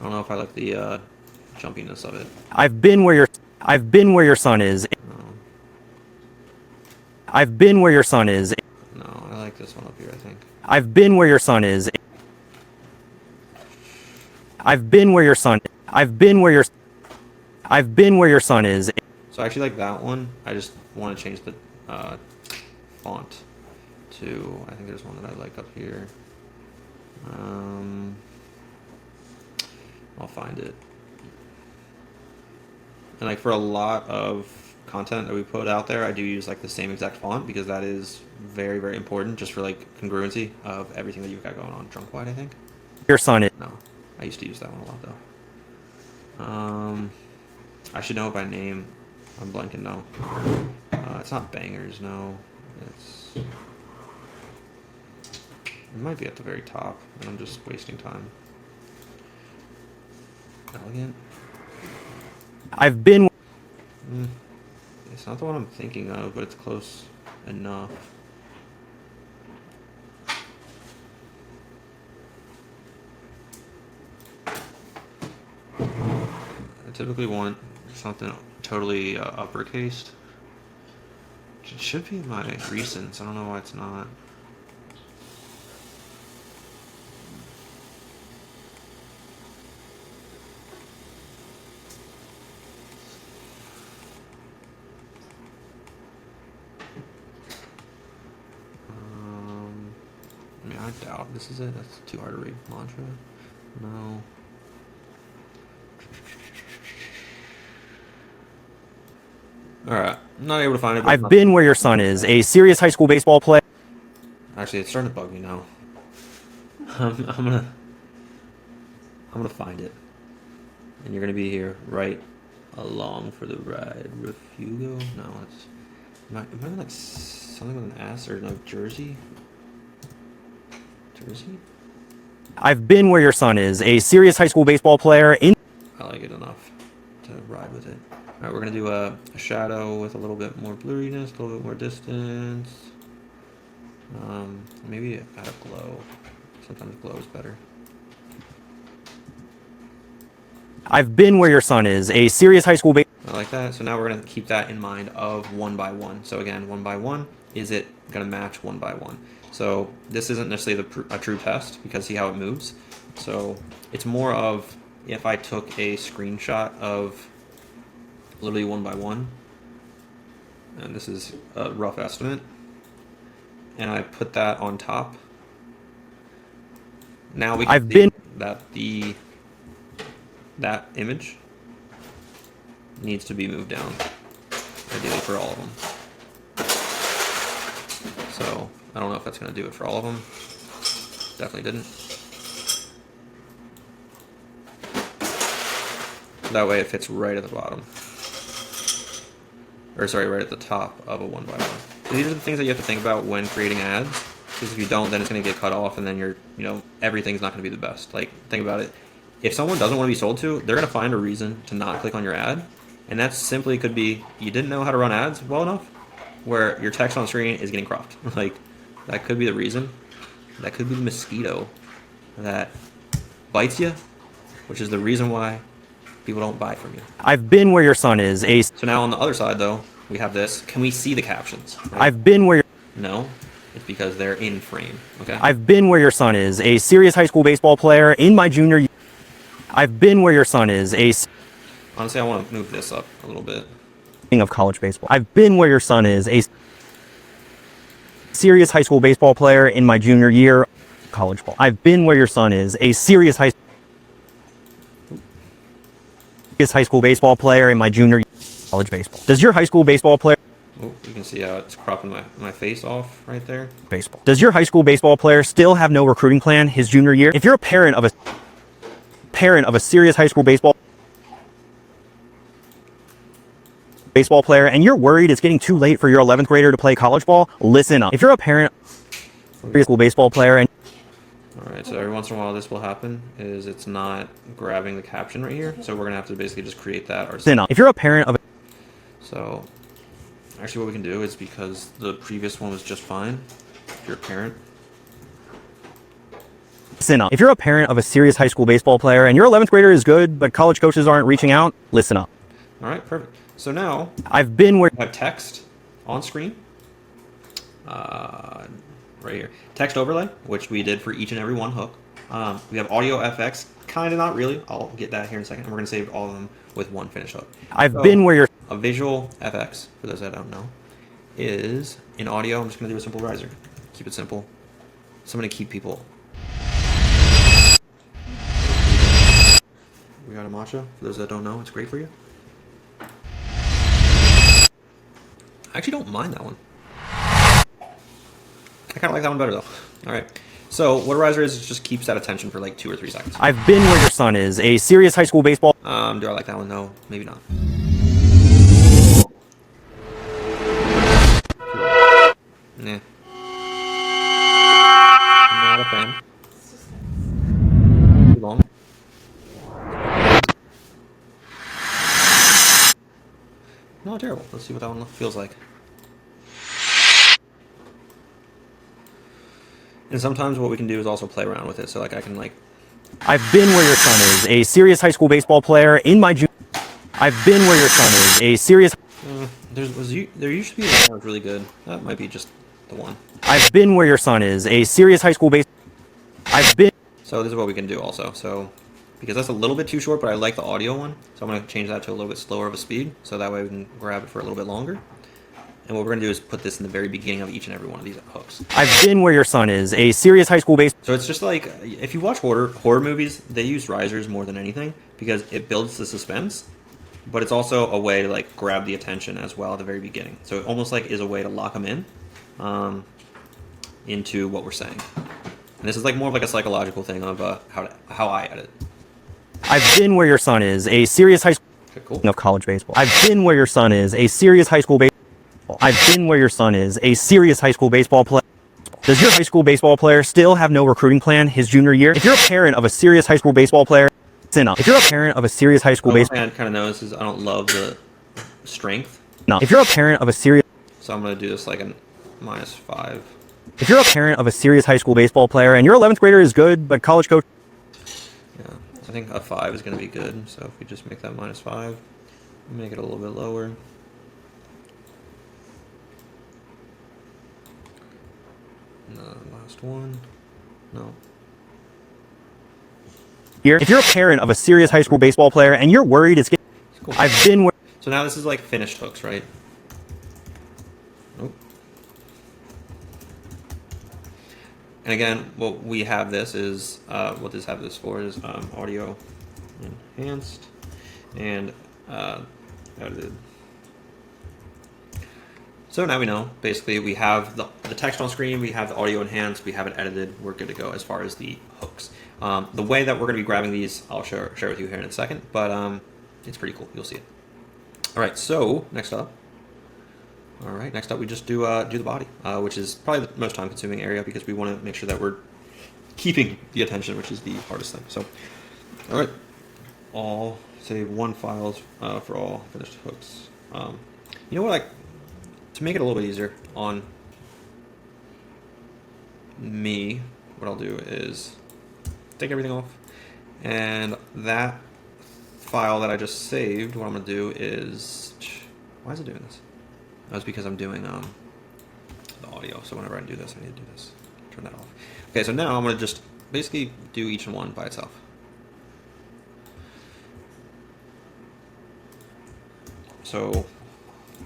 Speaker 1: don't know if I like the jumpiness of it.
Speaker 2: I've been where your son is.
Speaker 1: No,
Speaker 2: I've been where your son is.
Speaker 1: no, I like this one up here, I think.
Speaker 2: I've been where your son is. I've been where your son. I've been where your. I've been where your son is.
Speaker 1: So I actually like that one. I just want to change the font to, I think there's one that I like up here. I'll find it. And like for a lot of content that we put out there, I do use like the same exact font because that is very, very important just for like congruency of everything that you've got going on. Drunk White, I think.
Speaker 2: Your son is.
Speaker 1: No, I used to use that one a lot though. I should know it by name. I'm blanking now. It's not Bangers, no. It might be at the very top, and I'm just wasting time. Elegant.
Speaker 2: I've been.
Speaker 1: It's not the one I'm thinking of, but it's close enough. I typically want something totally uppercased. It should be in my recents. I don't know why it's not. I mean, I doubt this is it. That's too hard to read. Mantra? No. Alright, I'm not able to find it.
Speaker 2: I've been where your son is, a serious high school baseball player.
Speaker 1: Actually, it's starting to bug me now. I'm gonna find it, and you're gonna be here right along for the ride. Refugo? No, it's am I like something with an S or no Jersey? Jersey?
Speaker 2: I've been where your son is, a serious high school baseball player in.
Speaker 1: I like it enough to ride with it. Alright, we're gonna do a shadow with a little bit more blurriness, a little bit more distance. Maybe add a glow. Sometimes glow is better.
Speaker 2: I've been where your son is, a serious high school baseball.
Speaker 1: I like that. So now we're gonna keep that in mind of 1 by 1. So again, 1 by 1, is it gonna match 1 by 1? So this isn't necessarily a true test because see how it moves. So it's more of if I took a screenshot of literally 1 by 1, and this is a rough estimate, and I put that on top. Now we can see that that image needs to be moved down, ideally for all of them. So I don't know if that's going to do it for all of them. Definitely didn't. That way it fits right at the bottom. Or sorry, right at the top of a 1 by 1. So these are the things that you have to think about when creating ads. Because if you don't, then it's going to get cut off, and then everything's not going to be the best. Like, think about it. If someone doesn't want to be sold to, they're going to find a reason to not click on your ad. And that simply could be you didn't know how to run ads well enough, where your text on screen is getting cropped. Like, that could be the reason. That could be the mosquito that bites you, which is the reason why people don't buy from you.
Speaker 2: I've been where your son is, a.
Speaker 1: So now on the other side, though, we have this. Can we see the captions? Right?
Speaker 2: I've been where.
Speaker 1: No, it's because they're in frame. Okay.
Speaker 2: I've been where your son is, a serious high school baseball player in my junior year. I've been where your son is, a.
Speaker 1: Honestly, I want to move this up a little bit.
Speaker 2: of college baseball. I've been where your son is, a serious high school baseball player in my junior year, college ball. I've been where your son is, a serious high school baseball player in my junior year, college baseball. Does your high school baseball player
Speaker 1: Oh, you can see how it's cropping my face off right there.
Speaker 2: baseball? Does your high school baseball player still have no recruiting plan his junior year? If you're a parent of a serious high school baseball player and you're worried it's getting too late for your 11th grader to play college ball, listen up. If you're a parent of a serious school baseball player and
Speaker 1: Alright, so every once in a while this will happen, is it's not grabbing the caption right here, so we're going to have to basically just create that ourselves.
Speaker 2: listen up. If you're a parent of
Speaker 1: So, actually what we can do is, because the previous one was just fine, if you're a parent,
Speaker 2: listen up. If you're a parent of a serious high school baseball player and your 11th grader is good, but college coaches aren't reaching out, listen up.
Speaker 1: alright, perfect. So now,
Speaker 2: I've been where
Speaker 1: we have text on screen, right here. Text overlay, which we did for each and every one hook. We have audio FX, kind of not really. I'll get that here in a second. And we're going to save all of them with one finished hook.
Speaker 2: I've
Speaker 1: So,
Speaker 2: been where you're
Speaker 1: a visual FX, for those that don't know, is in audio. I'm just going to do a simple riser. Keep it simple. So I'm going to keep people. We got a matcha. For those that don't know, it's great for you. I actually don't mind that one. I kind of like that one better, though. All right. So what a riser is, it just keeps that attention for like 2 or 3 seconds.
Speaker 2: I've been where your son is, a serious high school baseball.
Speaker 1: Do I like that one? No, maybe not. Nah. Not a fan. Too long. Not terrible. Let's see what that one feels like. And sometimes what we can do is also play around with it. So like I can like.
Speaker 2: I've been where your son is, a serious high school baseball player in my junior. I've been where your son is, a serious.
Speaker 1: There used to be one that was really good. That might be just the one.
Speaker 2: I've been where your son is, a serious high school base. I've been.
Speaker 1: So this is what we can do also. So because that's a little bit too short, but I like the audio one, so I'm going to change that to a little bit slower of a speed, so that way we can grab it for a little bit longer. And what we're going to do is put this in the very beginning of each and every one of these hooks.
Speaker 2: I've been where your son is, a serious high school base.
Speaker 1: So it's just like, if you watch horror movies, they use risers more than anything because it builds the suspense, but it's also a way to like grab the attention as well at the very beginning. So it almost like is a way to lock them in into what we're saying. And this is like more of like a psychological thing of how I edit.
Speaker 2: I've been where your son is, a serious high school.
Speaker 1: Okay, cool.
Speaker 2: Of college baseball. I've been where your son is, a serious high school baseball. I've been where your son is, a serious high school baseball player. Does your high school baseball player still have no recruiting plan his junior year? If you're a parent of a serious high school baseball player, listen up. If you're a parent of a serious high school baseball,
Speaker 1: I kind of notices I don't love the strength,
Speaker 2: no. If you're a parent of a serious,
Speaker 1: so I'm going to do this like a -5.
Speaker 2: if you're a parent of a serious high school baseball player and your 11th grader is good, but college coach.
Speaker 1: Yeah, I think a 5 is going to be good. So if we just make that -5, make it a little bit lower. Last one. No.
Speaker 2: If you're a parent of a serious high school baseball player and you're worried it's getting,
Speaker 1: Cool.
Speaker 2: I've been where.
Speaker 1: So now this is like finished hooks, right? Nope. And again, what we have this is what this have this for is audio enhanced and edited. So now we know, basically we have the text on screen, we have the audio enhanced, we have it edited, we're good to go as far as the hooks. The way that we're going to be grabbing these, I'll share with you here in a second, but it's pretty cool, you'll see it. Alright, so next up we just do the body, which is probably the most time consuming area because we want to make sure that we're keeping the attention, which is the hardest thing. So, alright, I'll save one files for all finished hooks. You know what, to make it a little bit easier on me, what I'll do is take everything off, and that file that I just saved, what I'm going to do is, why is it doing this? That's because I'm doing the audio, so whenever I do this, I need to do this. Turn that off. Okay, so now I'm going to just basically do each one by itself. So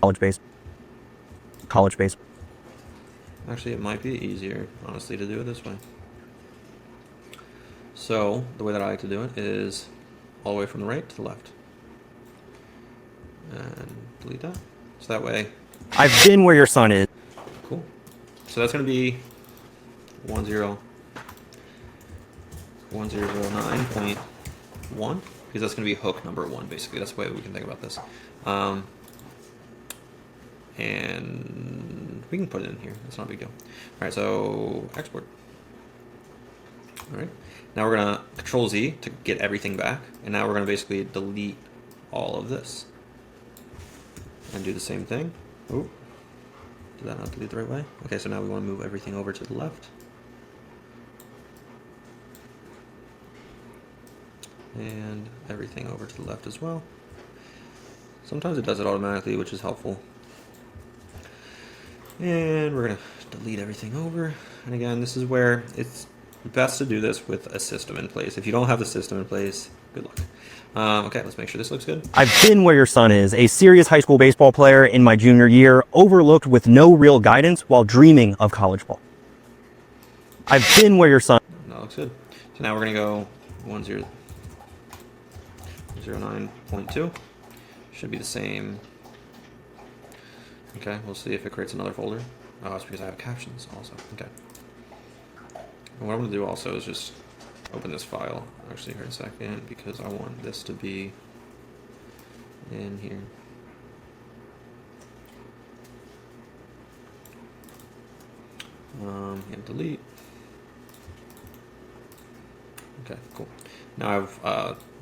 Speaker 2: college base. College base.
Speaker 1: Actually, it might be easier, honestly, to do it this way. So, the way that I like to do it is all the way from the right to the left. And delete that. So that way,
Speaker 2: I've been where your son is.
Speaker 1: cool. So that's going to be 1009.1, because that's going to be hook number 1, basically. That's the way we can think about this. And we can put it in here. That's not a big deal. All right, so export. All right. Now we're going to Control Z to get everything back. And now we're going to basically delete all of this. And do the same thing. Oh, did that not delete the right way? Okay, so now we want to move everything over to the left. And everything over to the left as well. Sometimes it does it automatically, which is helpful. And we're going to delete everything over. And again, this is where it's best to do this with a system in place. If you don't have the system in place, good luck. Okay, let's make sure this looks good.
Speaker 2: I've been where your son is, a serious high school baseball player in my junior year, overlooked with no real guidance while dreaming of college ball. I've been where your son...
Speaker 1: That looks good. So now we're going to go 1009.2. Should be the same. Okay, we'll see if it creates another folder. Oh, it's because I have captions also. Okay. And what I'm going to do also is just open this file actually here in a second, because I want this to be in here. And delete. Okay, cool. Now I have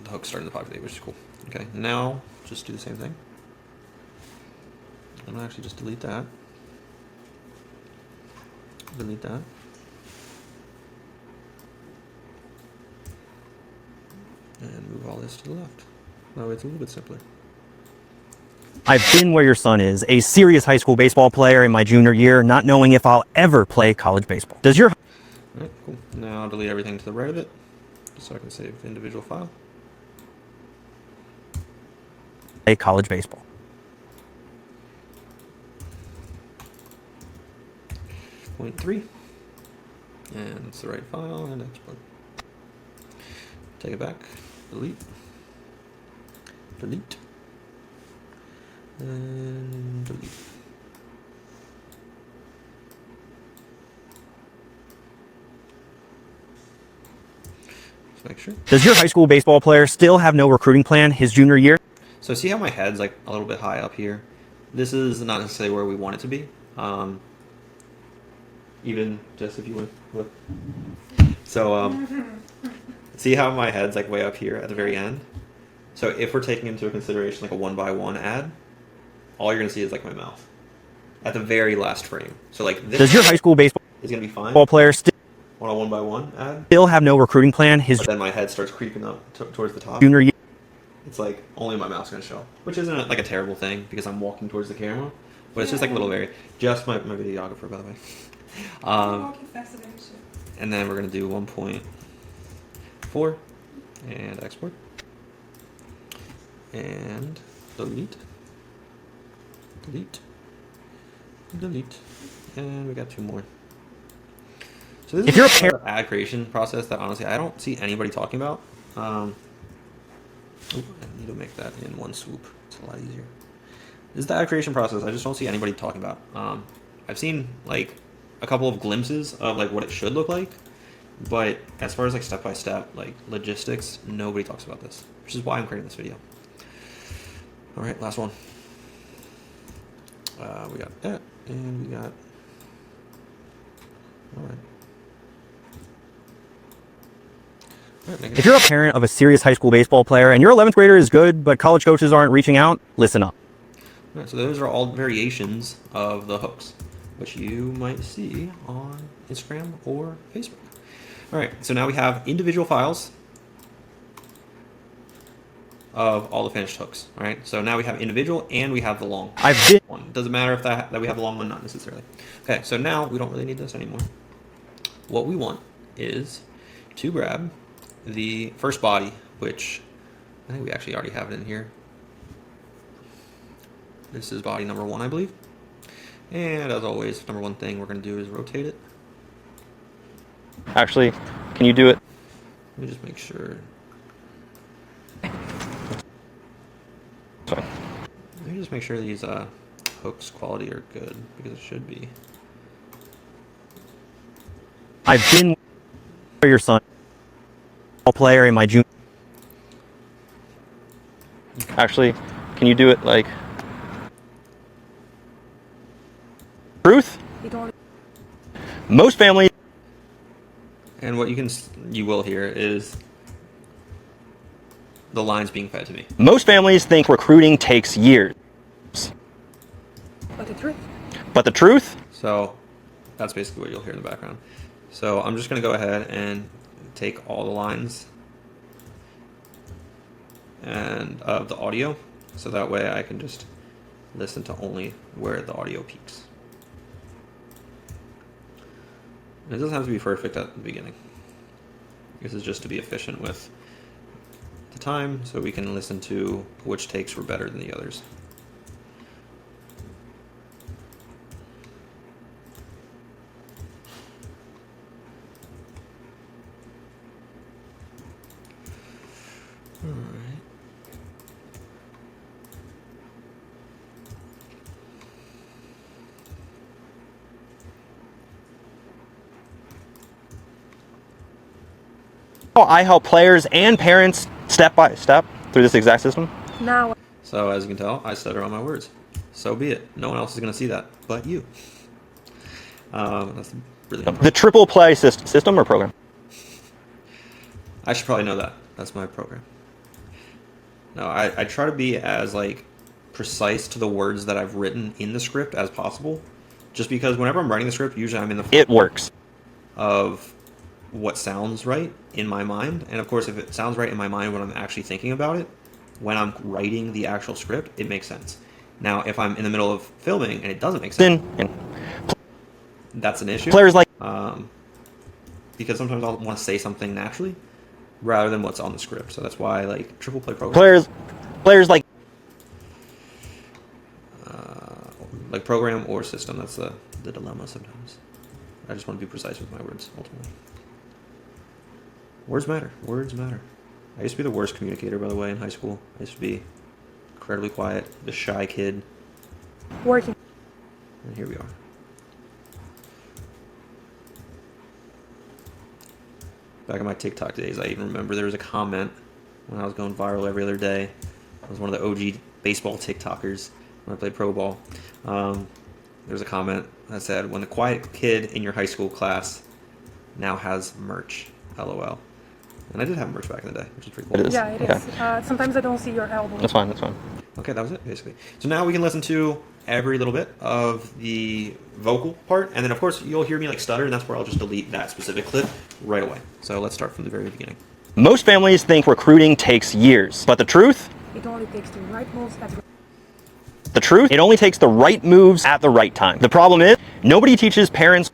Speaker 1: the hook starting to populate, which is cool. Okay, now just do the same thing. I'm gonna actually just delete that. Delete that. And move all this to the left. That way it's a little bit simpler.
Speaker 2: I've been where your son is, a serious high school baseball player in my junior year, not knowing if I'll ever play college baseball. Does your...
Speaker 1: Alright, cool. Now I'll delete everything to the right of it, just so I can save individual file.
Speaker 2: play college baseball?
Speaker 1: Point 3. And it's the right file, and export. Take it back. Delete. Delete. And delete. Just make sure.
Speaker 2: Does your high school baseball player still have no recruiting plan his junior year?
Speaker 1: So see how my head's like a little bit high up here? This is not necessarily where we want it to be. Even just if you would look. So see how my head's like way up here at the very end? So if we're taking into consideration like a 1x1 ad, all you're gonna see is like my mouth at the very last frame. So like this.
Speaker 2: Does your high school baseball
Speaker 1: is gonna be fine.
Speaker 2: Player still
Speaker 1: On a 1x1 ad.
Speaker 2: Still have no recruiting plan his
Speaker 1: But then my head starts creeping up towards the top.
Speaker 2: junior year?
Speaker 1: It's like only my mouth's gonna show, which isn't like a terrible thing because I'm walking towards the camera. But it's just like a little very. Just my videographer, by the way. And then we're gonna do 1.4 and export and delete, delete, delete, and we got 2 more. So this
Speaker 2: If
Speaker 1: is
Speaker 2: you're a
Speaker 1: an
Speaker 2: parent,
Speaker 1: ad creation process that honestly I don't see anybody talking about. I need to make that in one swoop. It's a lot easier. This is the ad creation process I just don't see anybody talking about. I've seen like a couple of glimpses of like what it should look like, but as far as like step by step like logistics, nobody talks about this, which is why I'm creating this video. All right, last one. We got that, and we got. All right.
Speaker 2: if you're a parent of a serious high school baseball player and your 11th grader is good, but college coaches aren't reaching out, listen up.
Speaker 1: All right, so those are all variations of the hooks, which you might see on Instagram or Facebook. All right, so now we have individual files of all the finished hooks. All right, so now we have individual and we have the long
Speaker 2: I've been
Speaker 1: one. Doesn't matter if that we have the long one, not necessarily. Okay, so now we don't really need this anymore. What we want is to grab the first body, which I think we actually already have it in here. This is body number 1, I believe. And as always, number 1 thing we're going to do is rotate it.
Speaker 2: Actually, can you do it?
Speaker 1: Let me just make sure.
Speaker 2: Sorry.
Speaker 1: Let me just make sure these hooks quality are good, because it should be.
Speaker 2: I've been for your son, a player in my junior. Actually, can you do it like truth? Most families.
Speaker 1: And what you will hear is the lines being fed to me.
Speaker 2: Most families think recruiting takes years.
Speaker 3: But the truth?
Speaker 2: But the truth?
Speaker 1: So that's basically what you'll hear in the background. So I'm just going to go ahead and take all the lines and of the audio, so that way I can just listen to only where the audio peaks. And it doesn't have to be perfect at the beginning. This is just to be efficient with the time, so we can listen to which takes were better than the others. All right.
Speaker 2: I help players and parents step by step through this exact system.
Speaker 3: Now.
Speaker 1: So as you can tell, I stutter on my words. So be it. No one else is going to see that but you. That's really important.
Speaker 2: The triple play system or program?
Speaker 1: I should probably know that. That's my program. No, I try to be as precise to the words that I've written in the script as possible. Just because whenever I'm writing the script, usually I'm in the
Speaker 2: It works.
Speaker 1: Of what sounds right in my mind. And of course, if it sounds right in my mind when I'm actually thinking about it, when I'm writing the actual script, it makes sense. Now, if I'm in the middle of filming and it doesn't make sense, that's an issue.
Speaker 2: Players like
Speaker 1: because sometimes I'll want to say something naturally rather than what's on the script. So that's why triple play programs.
Speaker 2: Players like
Speaker 1: program or system. That's the dilemma sometimes. I just want to be precise with my words ultimately. Words matter. Words matter. I used to be the worst communicator, by the way, in high school. I used to be incredibly quiet, the shy kid.
Speaker 3: Working.
Speaker 1: And here we are. Back in my TikTok days, I even remember there was a comment when I was going viral every other day. I was one of the OG baseball TikTokers when I played pro ball. There was a comment that said, "When the quiet kid in your high school class now has merch, LOL." And I did have merch back in the day, which is pretty cool.
Speaker 2: It is.
Speaker 3: Yeah, it is. Sometimes I don't see your elbow.
Speaker 2: That's fine. That's fine.
Speaker 1: Okay, that was it, basically. So now we can listen to every little bit of the vocal part, and then of course you'll hear me stutter, and that's where I'll just delete that specific clip right away. So let's start from the very beginning.
Speaker 2: Most families think recruiting takes years, but the truth?
Speaker 3: It only takes the right moves at
Speaker 2: The truth? It only takes the right moves at the right time. The problem is, nobody teaches parents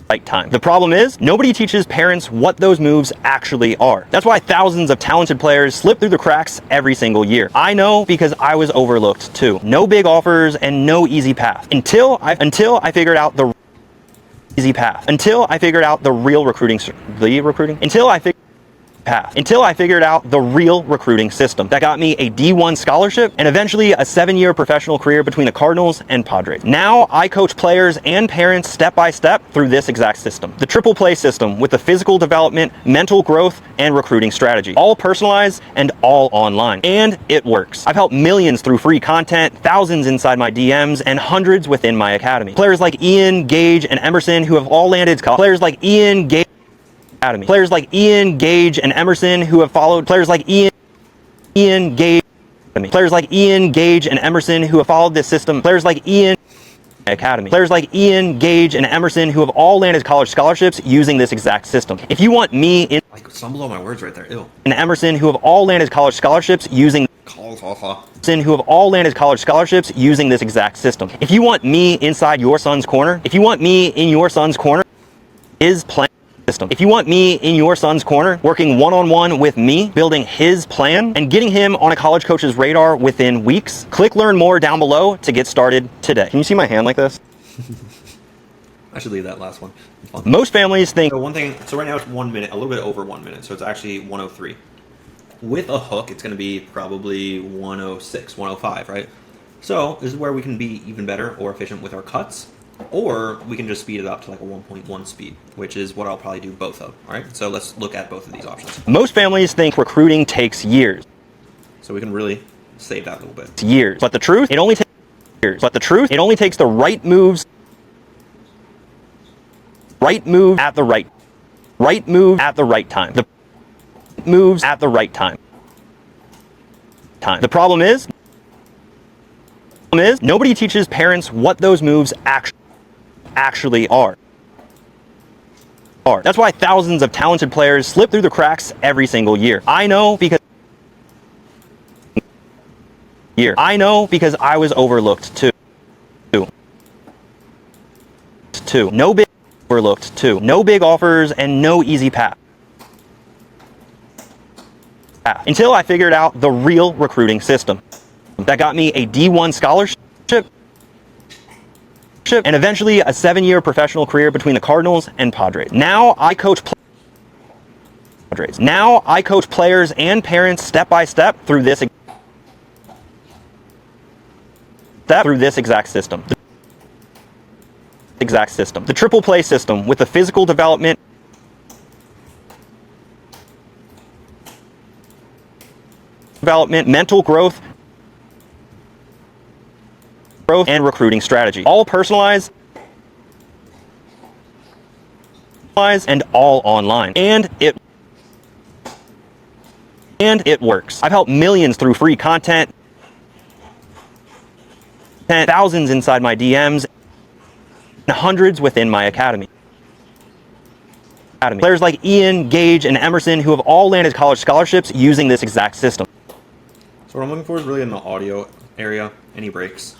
Speaker 2: right time. The problem is, nobody teaches parents what those moves actually are. That's why thousands of talented players slip through the cracks every single year. I know because I was overlooked too. No big offers and no easy path. Until I figured out the easy path. Until I figured out the real recruiting until I figured out the real recruiting system that got me a D1 scholarship and eventually a 7-year professional career between the Cardinals and Padres. Now I coach players and parents step by step through this exact system. The triple play system with the physical development, mental growth, and recruiting strategy. All personalized and all online. And it works. I've helped millions through free content, thousands inside my DMs, and hundreds within my academy. Players like Ian, Gage, and Emerson who have all landed players like Ian, Gage, Players like Ian, Gage, and Emerson who have followed players like Ian, Gage, players like Ian, Gage, and Emerson who have followed this system. Players like Ian Academy. Players like Ian, Gage, and Emerson who have all landed college scholarships using this exact system. If you want me in
Speaker 1: Stumble on my words right there. Ew.
Speaker 2: And Emerson who have all landed college scholarships using who have all landed college scholarships using this exact system. If you want me inside your son's corner, if you want me in your son's corner, is playing system. If you want me in your son's corner, working one-on-one with me, building his plan, and getting him on a college coach's radar within weeks, click learn more down below to get started today. Can you see my hand like this?
Speaker 1: I should leave that last one. It's fun.
Speaker 2: Most families think...
Speaker 1: So one thing, so right now it's 1 minute, a little bit over 1 minute, so it's actually 1:03. With a hook, it's going to be probably 1:06, 1:05, right? So this is where we can be even better or efficient with our cuts, or we can just speed it up to like a 1.1 speed, which is what I'll probably do both of. All right, so let's look at both of these options.
Speaker 2: Most families think recruiting takes years.
Speaker 1: So we can really save that a little bit.
Speaker 2: Years. But the truth, it only takes years. But the truth, it only takes the right moves. Right move at the right. Right move at the right time. The moves at the right time. The problem is nobody teaches parents what those moves actually are. That's why thousands of talented players slip through the cracks every single year. I know because I was overlooked too. No big overlooked too. No big offers and no easy path. Until I figured out the real recruiting system that got me a D1 scholarship and eventually a 7-year professional career between the Cardinals and Padres. Now I coach players and parents step by step through this exact system. The triple play system with the physical development, mental growth, and recruiting strategy. All personalized and all online. And it works. I've helped millions through free content, thousands inside my DMs, and hundreds within my academy. Players like Ian, Gage, and Emerson who have all landed college scholarships using this exact system.
Speaker 1: So what I'm looking for is really in the audio area, any breaks.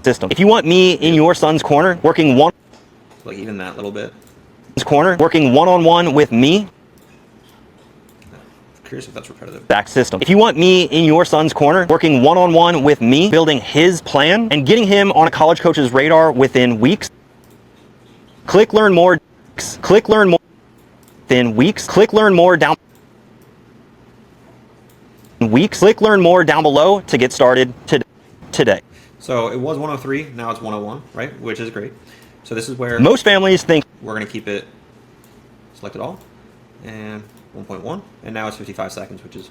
Speaker 2: System. If you want me in your son's corner, working
Speaker 1: like even that little bit.
Speaker 2: Working one-on-one with me.
Speaker 1: Curious if that's repetitive.
Speaker 2: Exact system. If you want me in your son's corner, working one-on-one with me, building his plan, and getting him on a college coach's radar within weeks, click learn more. Within weeks. Click learn more down below to get started today.
Speaker 1: So it was 1:03, now it's 1:01, right? Which is great. So this is where
Speaker 2: most families think
Speaker 1: we're going to keep it selected all and 1.1, and now it's 55 seconds, which is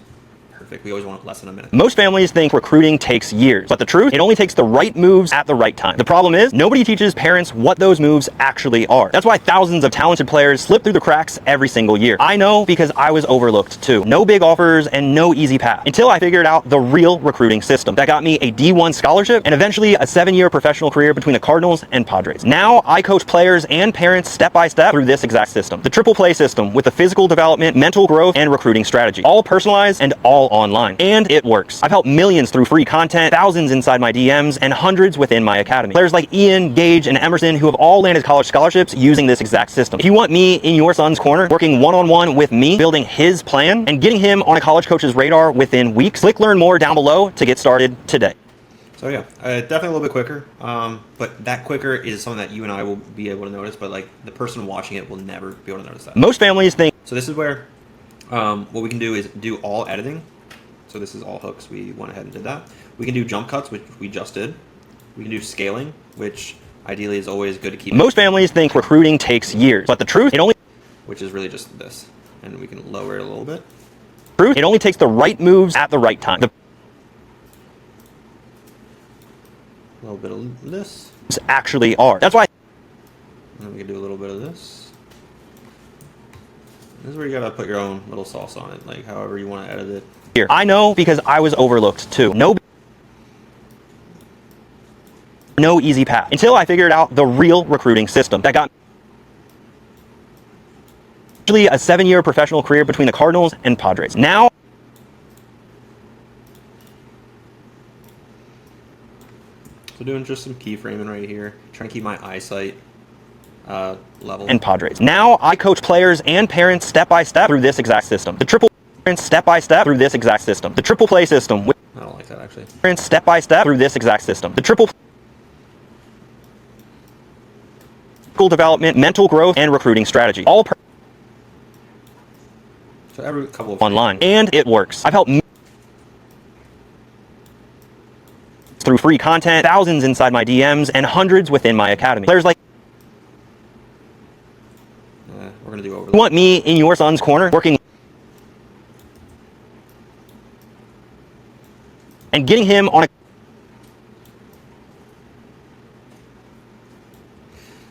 Speaker 1: perfect. We always want it less than a minute.
Speaker 2: Most families think recruiting takes years, but the truth, it only takes the right moves at the right time. The problem is nobody teaches parents what those moves actually are. That's why thousands of talented players slip through the cracks every single year. I know because I was overlooked too. No big offers and no easy path until I figured out the real recruiting system that got me a D1 scholarship and eventually a 7-year professional career between the Cardinals and Padres. Now I coach players and parents step by step through this exact system. The triple play system with the physical development, mental growth, and recruiting strategy. All personalized and all online. And it works. I've helped millions through free content, thousands inside my DMs, and hundreds within my academy. Players like Ian, Gage, and Emerson who have all landed college scholarships using this exact system. If you want me in your son's corner, working one-on-one with me, building his plan, and getting him on a college coach's radar within weeks, click learn more down below to get started today.
Speaker 1: So yeah, definitely a little bit quicker, but that quicker is something that you and I will be able to notice, but like the person watching it will never be able to notice that.
Speaker 2: Most families think...
Speaker 1: So this is where what we can do is do all editing. So this is all hooks. We went ahead and did that. We can do jump cuts, which we just did. We can do scaling, which ideally is always good to keep.
Speaker 2: Most families think recruiting takes years, but the truth,
Speaker 1: which is really just this. And we can lower it a little bit.
Speaker 2: It only takes the right moves at the right time.
Speaker 1: A little bit of this.
Speaker 2: Actually are. That's why.
Speaker 1: And we can do a little bit of this. This is where you gotta put your own little sauce on it, like however you want to edit it.
Speaker 2: Here. I know because I was overlooked too. No easy path until I figured out the real recruiting system that got actually a 7-year professional career between the Cardinals and Padres. Now
Speaker 1: so doing just some keyframing right here, trying to keep my eyesight level.
Speaker 2: And Padres. Now I coach players and parents step by step through this exact system. The triple step by step through this exact system. The triple play system with
Speaker 1: I don't like that actually.
Speaker 2: step by step through this exact system. The triple development, mental growth, and recruiting strategy. All
Speaker 1: So every couple of
Speaker 2: online. And it works. I've helped through free content, thousands inside my DMs, and hundreds within my academy. Players like
Speaker 1: we're gonna do over.
Speaker 2: you want me in your son's corner, working and getting him on a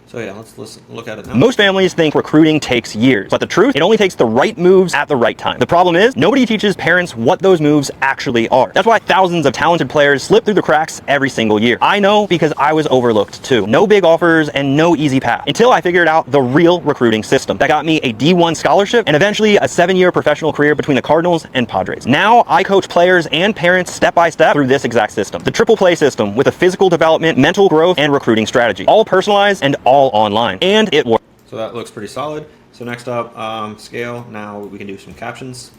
Speaker 1: So yeah, let's look at it now.
Speaker 2: Most families think recruiting takes years, but the truth, it only takes the right moves at the right time. The problem is, nobody teaches parents what those moves actually are. That's why thousands of talented players slip through the cracks every single year. I know because I was overlooked too. No big offers and no easy path until I figured out the real recruiting system that got me a D1 scholarship and eventually a 7-year professional career between the Cardinals and Padres. Now I coach players and parents step by step through this exact system. The triple play system with a physical development, mental growth, and recruiting strategy. All personalized and all online. And it works.
Speaker 1: So that looks pretty solid. So next up, scale. Now we can do some captions.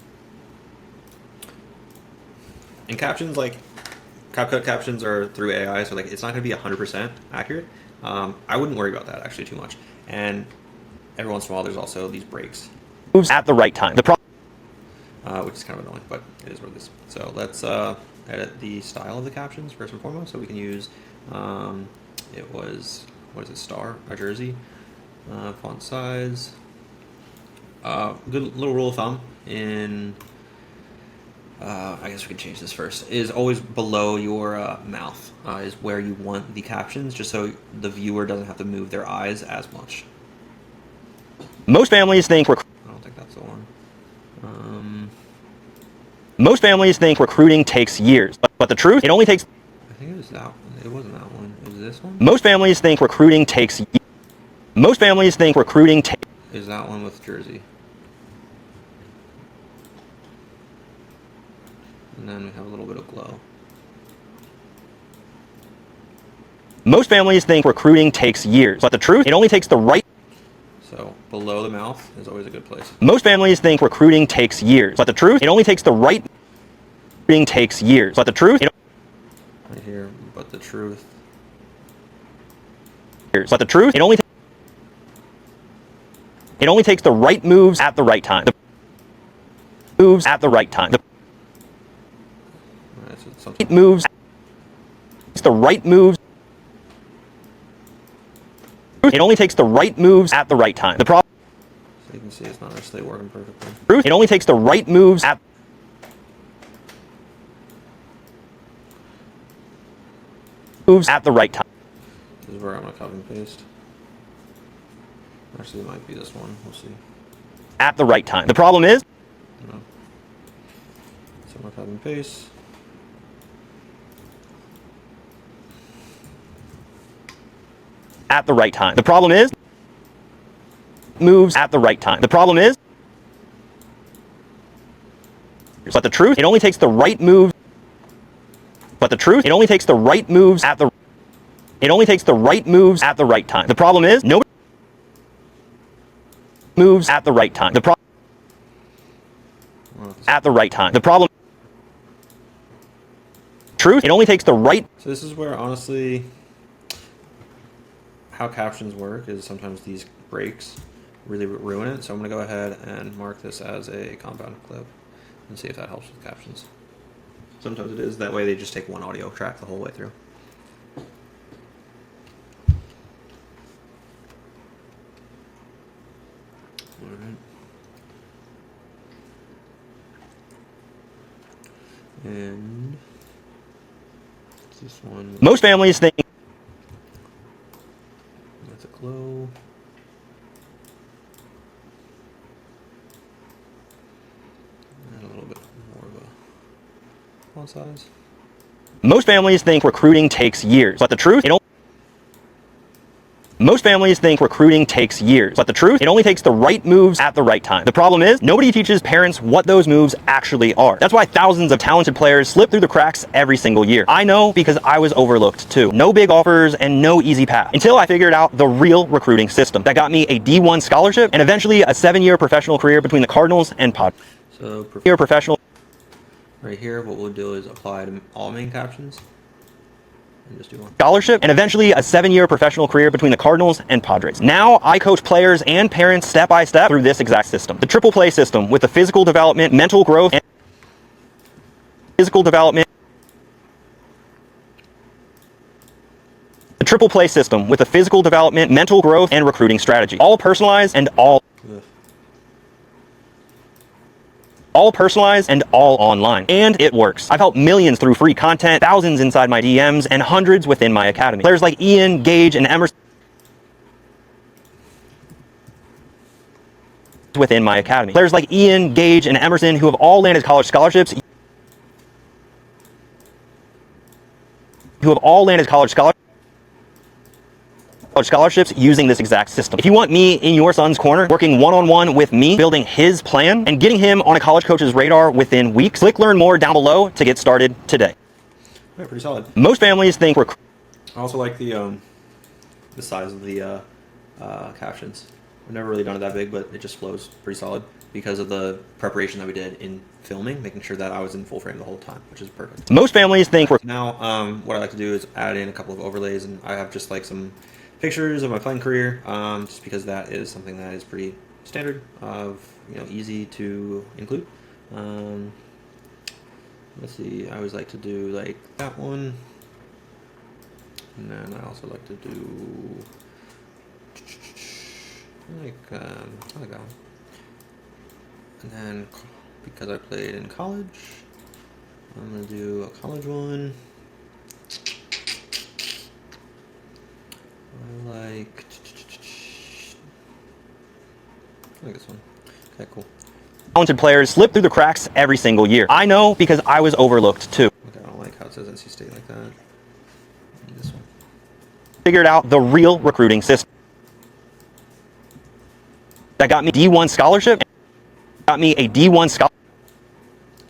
Speaker 1: And captions, like CapCut captions are through AI, so like it's not going to be 100% accurate. I wouldn't worry about that actually too much. And every once in a while, there's also these breaks.
Speaker 2: Moves at the right time.
Speaker 1: Which is kind of annoying, but it is what it is. So let's edit the style of the captions first and foremost. So we can use, it was, what is it, star, a jersey, font size. Good little rule of thumb in, I guess we can change this first, is always below your mouth is where you want the captions, just so the viewer doesn't have to move their eyes as much.
Speaker 2: Most families think
Speaker 1: I don't think that's the one.
Speaker 2: most families think recruiting takes years, but the truth, it only takes.
Speaker 1: I think it was that one. It wasn't that one. It was this one?
Speaker 2: Most families think recruiting takes. Most families think recruiting takes.
Speaker 1: Is that one with jersey? And then we have a little bit of glow.
Speaker 2: Most families think recruiting takes years, but the truth, it only takes the right.
Speaker 1: So below the mouth is always a good place.
Speaker 2: Most families think recruiting takes years, but the truth, it only takes the right. Recruiting takes years, but the truth,
Speaker 1: Right here, but the truth.
Speaker 2: but the truth, it only takes the right moves at the right time. Moves at the right time.
Speaker 1: Alright, so it's something.
Speaker 2: Right moves. It's the right moves. It only takes the right moves at the right time. The problem.
Speaker 1: So you can see it's not necessarily working perfectly.
Speaker 2: It only takes the right moves at. Moves at the right time.
Speaker 1: This is where I'm gonna copy and paste. Actually, it might be this one. We'll see.
Speaker 2: At the right time. The problem is.
Speaker 1: No. So I'm gonna copy and paste.
Speaker 2: At the right time. The problem is. Moves at the right time. The problem is. But the truth, it only takes the right moves. But the truth, it only takes the right moves at the. It only takes the right moves at the right time. The problem is nobody moves at the right time. The problem. At the right time. The problem. Truth, it only takes the right.
Speaker 1: So this is where honestly, how captions work is sometimes these breaks really ruin it. So I'm gonna go ahead and mark this as a compound clip and see if that helps with captions. Sometimes it is. That way they just take one audio track the whole way through. Alright. And this one.
Speaker 2: Most families think.
Speaker 1: That's a glow. And a little bit more of a font size. Most
Speaker 2: families think recruiting takes years, but the truth, it only. Most families think recruiting takes years, but the truth, it only takes the right moves at the right time. The problem is, nobody teaches parents what those moves actually are. That's why thousands of talented players slip through the cracks every single year. I know because I was overlooked too. No big offers and no easy path. Until I figured out the real recruiting system that got me a D1 scholarship and eventually a 7-year professional career between the Cardinals and Padres.
Speaker 1: So
Speaker 2: Professional.
Speaker 1: right here, what we'll do is apply to all main captions and just do one.
Speaker 2: Scholarship and eventually a 7-year professional career between the Cardinals and Padres. Now I coach players and parents step by step through this exact system. The triple play system with the physical development, mental growth, and physical development. The triple play system with the physical development, mental growth, and recruiting strategy. All personalized and all personalized and all online. And it works. I've helped millions through free content, thousands inside my DMs, and hundreds within my academy. Players like Ian, Gage, and Emerson within my academy. Players like Ian, Gage, and Emerson who have all landed college scholarships. Scholarships using this exact system. If you want me in your son's corner, working one-on-one with me, building his plan, and getting him on a college coach's radar within weeks, click learn more down below to get started today.
Speaker 1: Yeah, pretty solid.
Speaker 2: Most families think
Speaker 1: I also like the size of the captions. I've never really done it that big, but it just flows pretty solid because of the preparation that we did in filming, making sure that I was in full frame the whole time, which is perfect.
Speaker 2: Most families think
Speaker 1: now, what I like to do is add in a couple of overlays, and I have just like some pictures of my playing career, just because that is something that is pretty standard, easy to include. Let's see, I always like to do like that one, and then I also like to do like that one. And then because I played in college, I'm gonna do a college one. I like this one. Okay, cool.
Speaker 2: talented players slip through the cracks every single year. I know because I was overlooked too.
Speaker 1: Okay, I don't like how it says NC State like that. This one.
Speaker 2: Figured out the real recruiting system that got me D1 scholarship. Got me a D1 scholarship.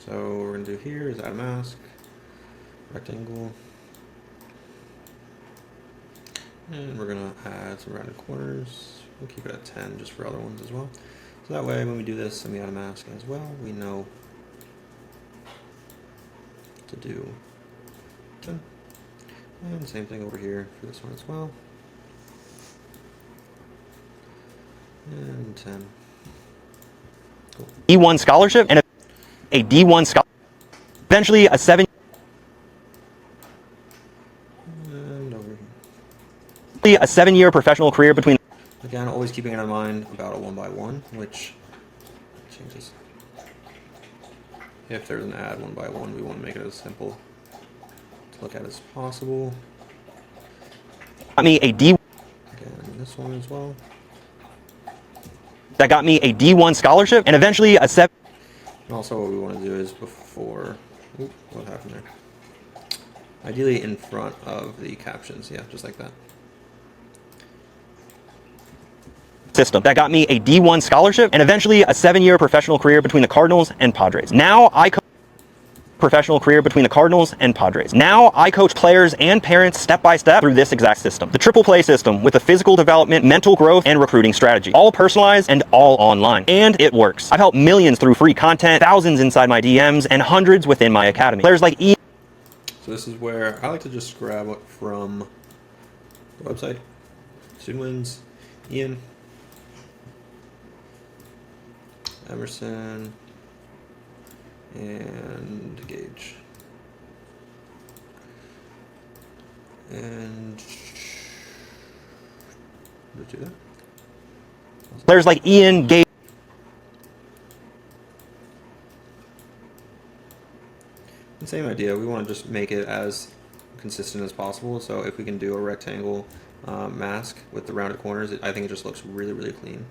Speaker 1: So what we're gonna do here is add a mask, rectangle, and we're gonna add some rounded corners. We'll keep it at 10 just for other ones as well. So that way when we do this and we add a mask as well, we know to do 10. And same thing over here for this one as well. And 10. Cool.
Speaker 2: D1 scholarship and a D1 scholarship. Eventually a 7.
Speaker 1: And over here.
Speaker 2: A 7-year professional career between.
Speaker 1: Again, always keeping in mind about a 1x1, which changes. If there's an add 1x1, we want to make it as simple to look at as possible.
Speaker 2: Got me a D.
Speaker 1: Again, this one as well.
Speaker 2: That got me a D1 scholarship and eventually a 7.
Speaker 1: And also what we want to do is before, oop, what happened there? Ideally in front of the captions, yeah, just like that.
Speaker 2: System that got me a D1 scholarship and eventually a 7-year professional career between the Cardinals and Padres. Now I coach professional career between the Cardinals and Padres. Now I coach players and parents step by step through this exact system. The triple play system with the physical development, mental growth, and recruiting strategy. All personalized and all online. And it works. I've helped millions through free content, thousands inside my DMs, and hundreds within my academy. Players like Ian.
Speaker 1: So this is where I like to just grab it from the website. Student wins, Ian, Emerson, and Gage. And let's do that.
Speaker 2: Players like Ian, Gage.
Speaker 1: And same idea. We want to just make it as consistent as possible. So if we can do a rectangle mask with the rounded corners, I think it just looks really, really clean.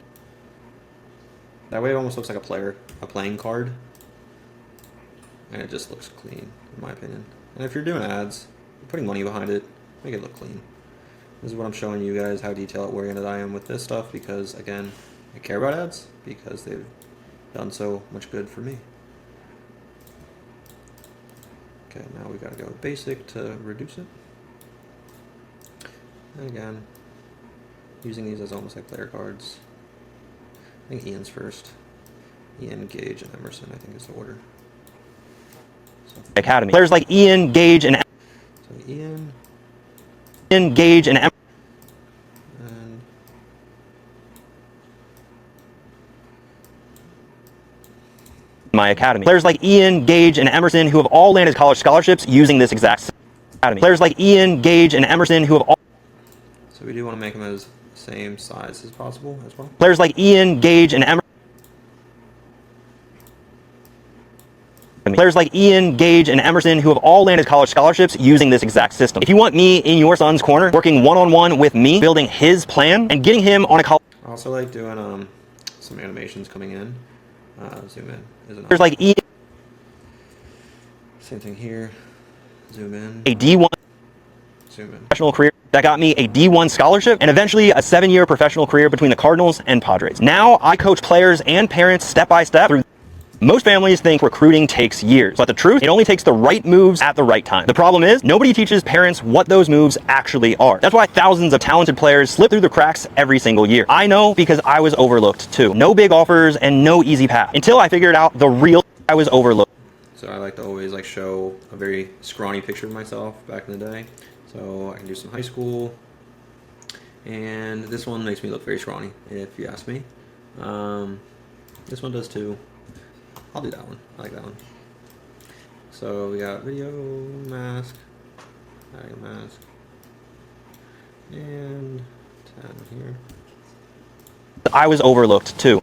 Speaker 1: That way it almost looks like a playing card. And it just looks clean, in my opinion. And if you're doing ads, you're putting money behind it, make it look clean. This is what I'm showing you guys, how detail-oriented I am with this stuff, because, again, I care about ads, because they've done so much good for me. Okay, now we gotta go with basic to reduce it. And again, using these as almost like player cards. I think Ian's first. Ian, Gage, and Emerson, I think is the order. So,
Speaker 2: Academy. Players like Ian, Gage, and
Speaker 1: so Ian,
Speaker 2: Gage, and
Speaker 1: and
Speaker 2: my academy. Players like Ian, Gage, and Emerson who have all landed college scholarships using this exact academy. Players like Ian, Gage, and Emerson who have all.
Speaker 1: so we do want to make them as same size as possible as well.
Speaker 2: Players like Ian, Gage, and Emerson. Players like Ian, Gage, and Emerson who have all landed college scholarships using this exact system. If you want me in your son's corner, working one-on-one with me, building his plan, and getting him on a college.
Speaker 1: I also like doing some animations coming in. Zoom in.
Speaker 2: Players like Ian.
Speaker 1: Same thing here. Zoom in.
Speaker 2: A D1
Speaker 1: Zoom in.
Speaker 2: professional career that got me a D1 scholarship and eventually a 7-year professional career between the Cardinals and Padres. Now I coach players and parents step by step through. Most families think recruiting takes years, but the truth, it only takes the right moves at the right time. The problem is, nobody teaches parents what those moves actually are. That's why thousands of talented players slip through the cracks every single year. I know because I was overlooked too. No big offers and no easy path. Until I figured out the real I was overlooked.
Speaker 1: So I like to always like show a very scrawny picture of myself back in the day. So I can do some high school. And this one makes me look very scrawny, if you ask me. This one does too. I'll do that one. I like that one. So we got video, mask, add a mask, and 10 here.
Speaker 2: I was overlooked too.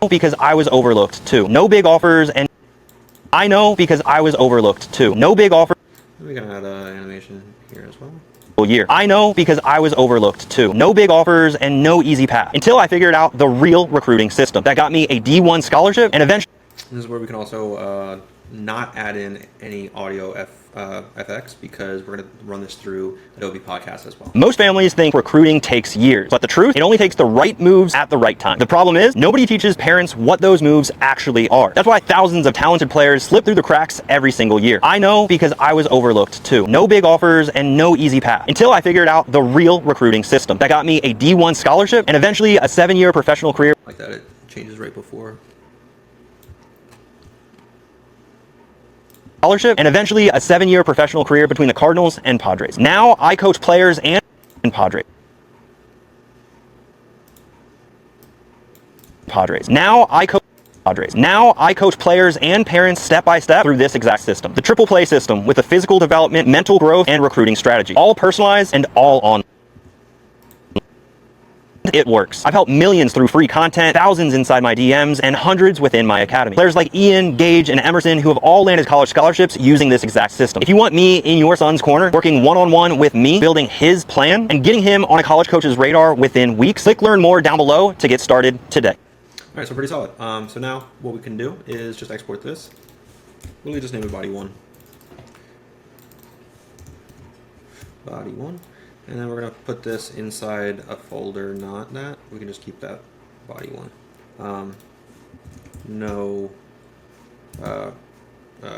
Speaker 2: Because I was overlooked too. No big offers and I know because I was overlooked too. No big offers.
Speaker 1: We can add animation here as well.
Speaker 2: Year. I know because I was overlooked too. No big offers and no easy path. Until I figured out the real recruiting system that got me a D1 scholarship and eventually.
Speaker 1: This is where we can also not add in any audio FX because we're going to run this through Adobe Podcast as well.
Speaker 2: Most families think recruiting takes years, but the truth, it only takes the right moves at the right time. The problem is, nobody teaches parents what those moves actually are. That's why thousands of talented players slip through the cracks every single year. I know because I was overlooked too. No big offers and no easy path. Until I figured out the real recruiting system that got me a D1 scholarship and eventually a 7-year professional career.
Speaker 1: Like that, it changes right before.
Speaker 2: Scholarship and eventually a 7-year professional career between the Cardinals and Padres. Now I coach players and Padres. Now I coach Padres. Now I coach players and parents step by step through this exact system. The triple play system with the physical development, mental growth, and recruiting strategy. All personalized and all on. It works. I've helped millions through free content, thousands inside my DMs, and hundreds within my academy. Players like Ian, Gage, and Emerson who have all landed college scholarships using this exact system. If you want me in your son's corner, working one-on-one with me, building his plan, and getting him on a college coach's radar within weeks, click learn more down below to get started today.
Speaker 1: All right, so pretty solid. So now what we can do is just export this. Really just name it body 1. Body 1. And then we're going to put this inside a folder, not that. We can just keep that body 1.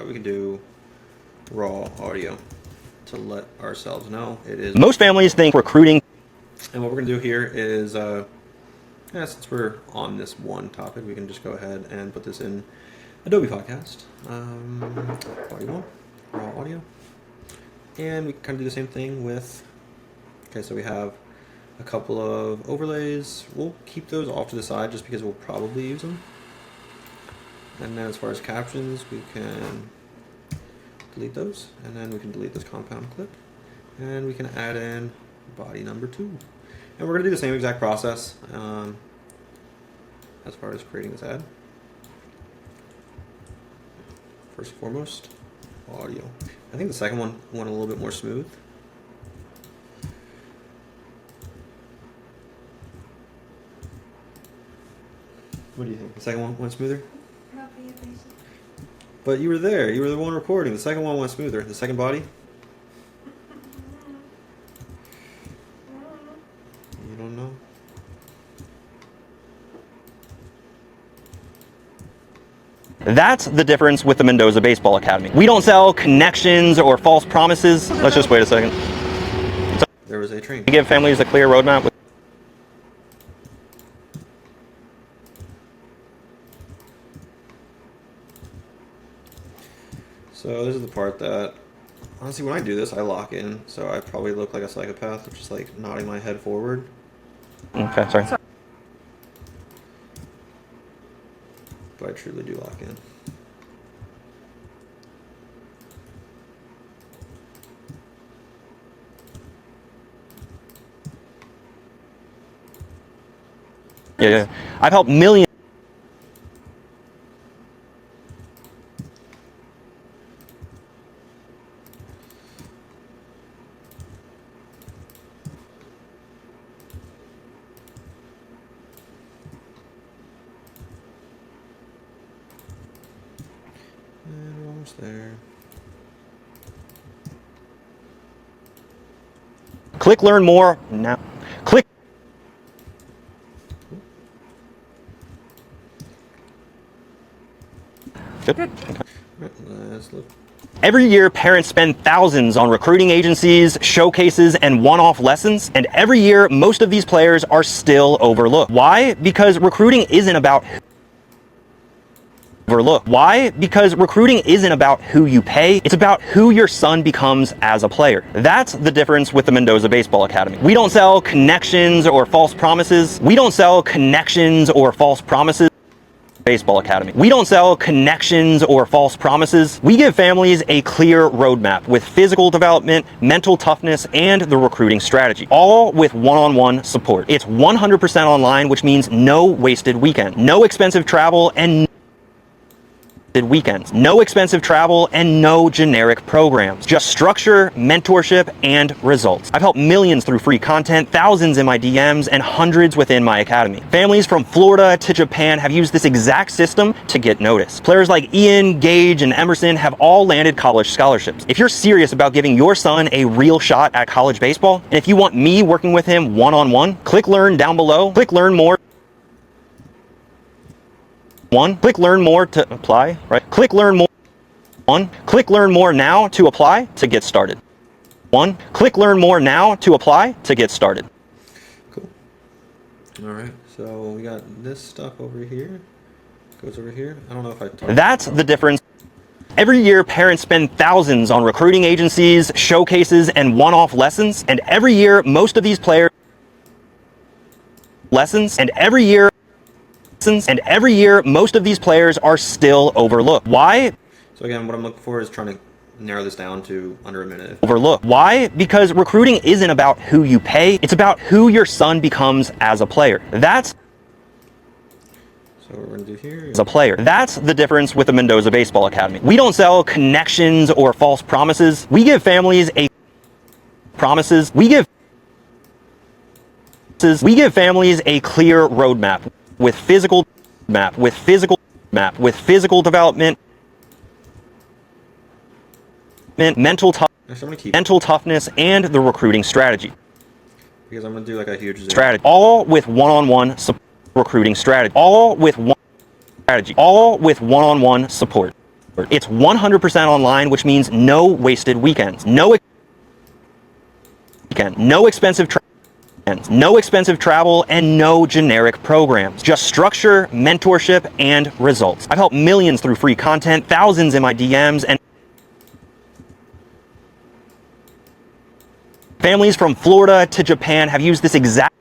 Speaker 1: We can do raw audio to let ourselves know it is.
Speaker 2: Most families think recruiting.
Speaker 1: And what we're going to do here is, since we're on this one topic, we can just go ahead and put this in Adobe Podcast. Body 1, raw audio. And we can kind of do the same thing with. Okay, so we have a couple of overlays. We'll keep those off to the side just because we'll probably use them. And then as far as captions, we can delete those. And then we can delete this compound clip. And we can add in body number 2. And we're going to do the same exact process as far as creating this ad. First and foremost, audio. I think the second one went a little bit more smooth. What do you think? The second one went smoother?
Speaker 4: Not paying attention.
Speaker 1: But you were there. You were the one recording. The second one went smoother. The second body?
Speaker 2: That's the difference with the Mendoza Baseball Academy. We don't sell connections or false promises. Let's just wait a second.
Speaker 1: There was a train.
Speaker 2: We give families a clear roadmap.
Speaker 1: So this is the part that, honestly, when I do this, I lock in. So I probably look like a psychopath, which is like nodding my head forward.
Speaker 2: Okay, sorry.
Speaker 1: But I truly do lock in.
Speaker 2: Yeah. I've helped millions.
Speaker 1: And we're almost there.
Speaker 2: Click learn more now. Click. Good.
Speaker 1: All right, let's look.
Speaker 2: Every year, parents spend thousands on recruiting agencies, showcases, and one-off lessons. And every year, most of these players are still overlooked. Why? Because recruiting isn't about Why? Because recruiting isn't about who you pay, it's about who your son becomes as a player. That's the difference with the Mendoza Baseball Academy. We don't sell connections or false promises. We don't sell connections or false promises. Baseball Academy. We don't sell connections or false promises. We give families a clear roadmap with physical development, mental toughness, and the recruiting strategy, all with one-on-one support. It's 100% online, which means no wasted weekend, no expensive travel, and weekends, no expensive travel, and no generic programs. Just structure, mentorship, and results. I've helped millions through free content, thousands in my DMs, and hundreds within my academy. Families from Florida to Japan have used this exact system to get noticed. Players like Ian, Gage, and Emerson have all landed college scholarships. If you're serious about giving your son a real shot at college baseball, and if you want me working with him one-on-one, click learn down below, click learn more. Click learn more to apply, right? Click learn more. Click learn more now to apply to get started. Click learn more now to apply to get started.
Speaker 1: Cool. All right, so we got this stuff over here. Goes over here. I don't know if I talked.
Speaker 2: That's the difference. Every year, parents spend thousands on recruiting agencies, showcases, and one-off lessons. And every year, most of these players most of these players are still overlooked. Why?
Speaker 1: So again, what I'm looking for is trying to narrow this down to under a minute.
Speaker 2: Overlooked. Why? Because recruiting isn't about who you pay, it's about who your son becomes as a player. That's
Speaker 1: So what we're gonna do here
Speaker 2: as a player. That's the difference with the Mendoza Baseball Academy. We don't sell connections or false promises. We give families a families a clear roadmap with physical development, mental toughness, and the recruiting strategy.
Speaker 1: Because I'm gonna do like a huge
Speaker 2: strategy, all with one-on-one recruiting strategy, all with one-on-one support. It's 100% online, which means no wasted weekends, no expensive travel, and no generic programs. Just structure, mentorship, and results. I've helped millions through free content, thousands in my DMs, and families from Florida to Japan have used this exact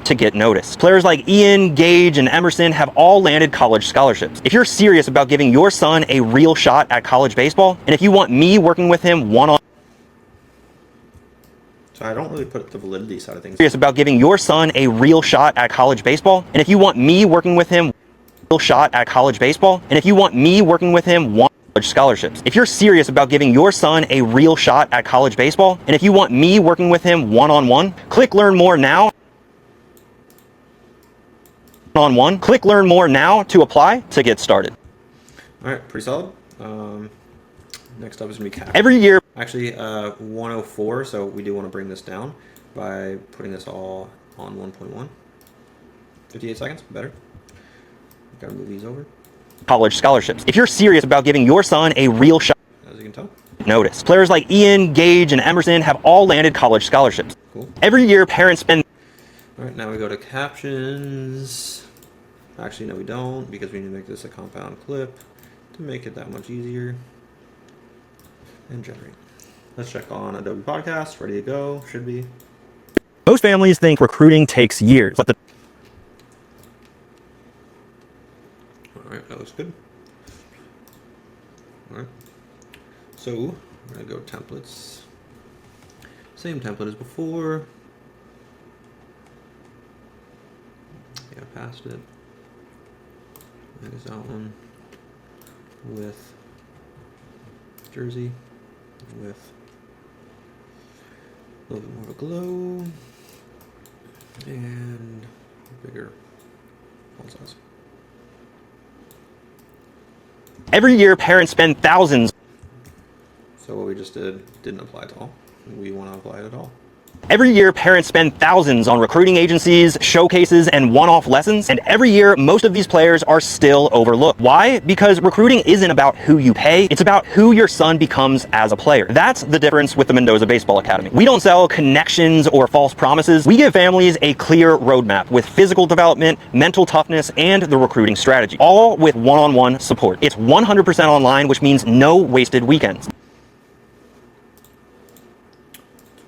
Speaker 2: to get noticed. Players like Ian, Gage, and Emerson have all landed college scholarships. If you're serious about giving your son a real shot at college baseball, and if you want me working with him one-on-one,
Speaker 1: so I don't really put the validity side of things.
Speaker 2: Serious about giving your son a real shot at college baseball, and if you want me working with him real shot at college baseball, and if you want me working with him one college scholarships. If you're serious about giving your son a real shot at college baseball, and if you want me working with him one-on-one, click learn more now. Click learn more now to apply to get started.
Speaker 1: All right, pretty solid. Next up is gonna be cap.
Speaker 2: Every year.
Speaker 1: Actually, 104. So we do want to bring this down by putting this all on 1.1. 58 seconds, better. Gotta move these over.
Speaker 2: college scholarships. If you're serious about giving your son a real shot,
Speaker 1: as you can tell.
Speaker 2: notice. Players like Ian, Gage, and Emerson have all landed college scholarships.
Speaker 1: Cool.
Speaker 2: Every year, parents spend...
Speaker 1: All right, now we go to captions. Actually, no, we don't, because we need to make this a compound clip to make it that much easier. And generate. Let's check on Adobe Podcast. Ready to go. Should be.
Speaker 2: Most families think recruiting takes years, but the...
Speaker 1: All right, that looks good. All right. So we're going to go templates. Same template as before. Yeah, passed it. There's that one with jersey with a little bit more of a glow and bigger font size.
Speaker 2: Every year, parents spend thousands...
Speaker 1: So what we just did didn't apply to all. We want to apply it at all.
Speaker 2: Every year, parents spend thousands on recruiting agencies, showcases, and one-off lessons, and every year, most of these players are still overlooked. Why? Because recruiting isn't about who you pay, it's about who your son becomes as a player. That's the difference with the Mendoza Baseball Academy. We don't sell connections or false promises. We give families a clear roadmap with physical development, mental toughness, and the recruiting strategy, all with one-on-one support. It's 100% online, which means no wasted weekends.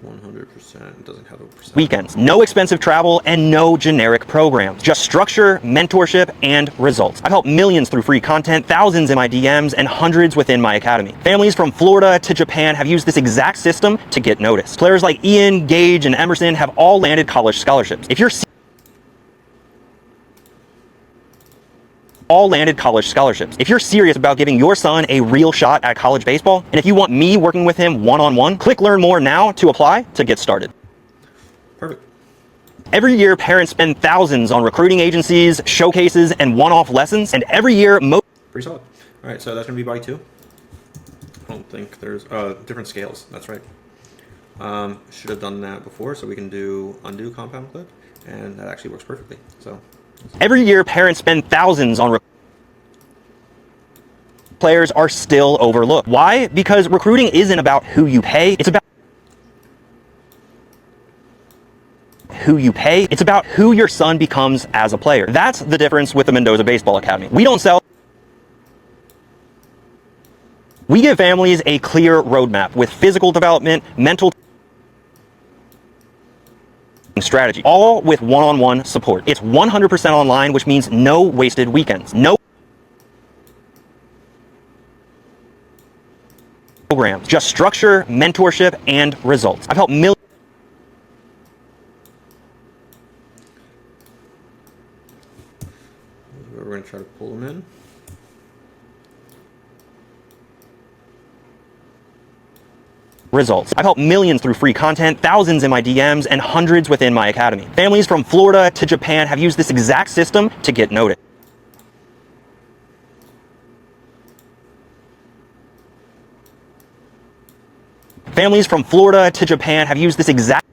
Speaker 1: 100%. It doesn't have a percent.
Speaker 2: Weekends, no expensive travel, and no generic programs. Just structure, mentorship, and results. I've helped millions through free content, thousands in my DMs, and hundreds within my academy. Families from Florida to Japan have used this exact system to get noticed. Players like Ian, Gage, and Emerson have all landed college scholarships. If you're all landed college scholarships. If you're serious about giving your son a real shot at college baseball, and if you want me working with him one-on-one, click Learn More now to apply to get started.
Speaker 1: Perfect.
Speaker 2: Every year, parents spend thousands on recruiting agencies, showcases, and one-off lessons, and every year,
Speaker 1: Pretty solid. All right, so that's going to be body 2. I don't think there's different scales. That's right. Should have done that before, so we can do undo compound clip, and that actually works perfectly. So
Speaker 2: every year, parents spend thousands on players are still overlooked. Why? Because recruiting isn't about who you pay, it's about who you pay. It's about who your son becomes as a player. That's the difference with the Mendoza Baseball Academy. We don't sell... We give families a clear roadmap with physical development, mental strategy, all with one-on-one support. It's 100% online, which means no wasted weekends, no programs, just structure, mentorship, and results. I've helped millions.
Speaker 1: we're going to try to pull them in.
Speaker 2: Results. I've helped millions through free content, thousands in my DMs, and hundreds within my academy. Families from Florida to Japan have used this exact system to get noticed. Families from Florida to Japan have used this exact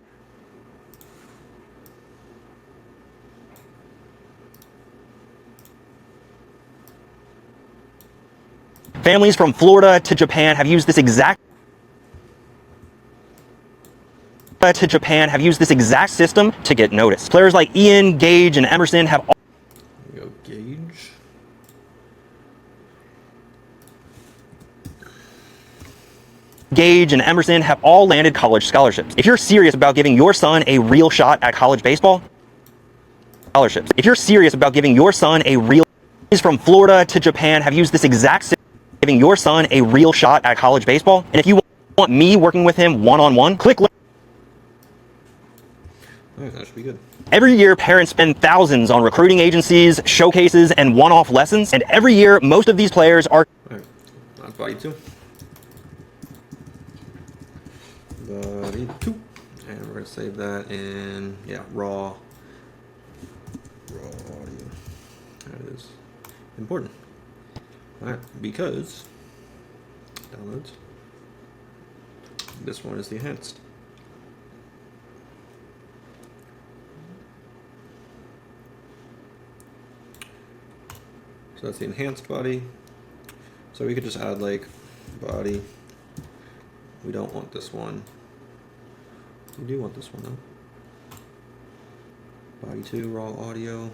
Speaker 2: Families from Florida to Japan have used this exact system to get noticed. Players like Ian, Gage, and Emerson have all...
Speaker 1: There we go, Gage.
Speaker 2: Gage and Emerson have all landed college scholarships. If you're serious about giving your son a real shot at college baseball, scholarships. If you're serious about giving your son a real... from Florida to Japan have used this exact system giving your son a real shot at college baseball. And if you want me working with him one-on-one, click...
Speaker 1: All right, that should be good.
Speaker 2: Every year, parents spend thousands on recruiting agencies, showcases, and one-off lessons, and every year, most of these players are...
Speaker 1: All right, that's body 2. Body 2. And we're going to save that in, raw audio. That is important. All right, because downloads, this one is the enhanced. So that's the enhanced body. So we could just add like body. We don't want this one. We do want this one though. Body 2, raw audio. And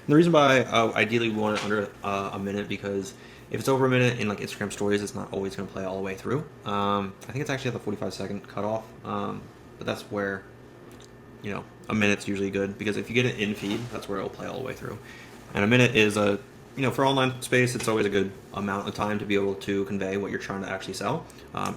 Speaker 1: the reason why ideally we want it under a minute, because if it's over a minute in like Instagram stories, it's not always going to play all the way through. I think it's actually at the 45-second cutoff, but that's where, you know, a minute's usually good, because if you get it in feed, that's where it'll play all the way through. And a minute is a, you know, for online space, it's always a good amount of time to be able to convey what you're trying to actually sell.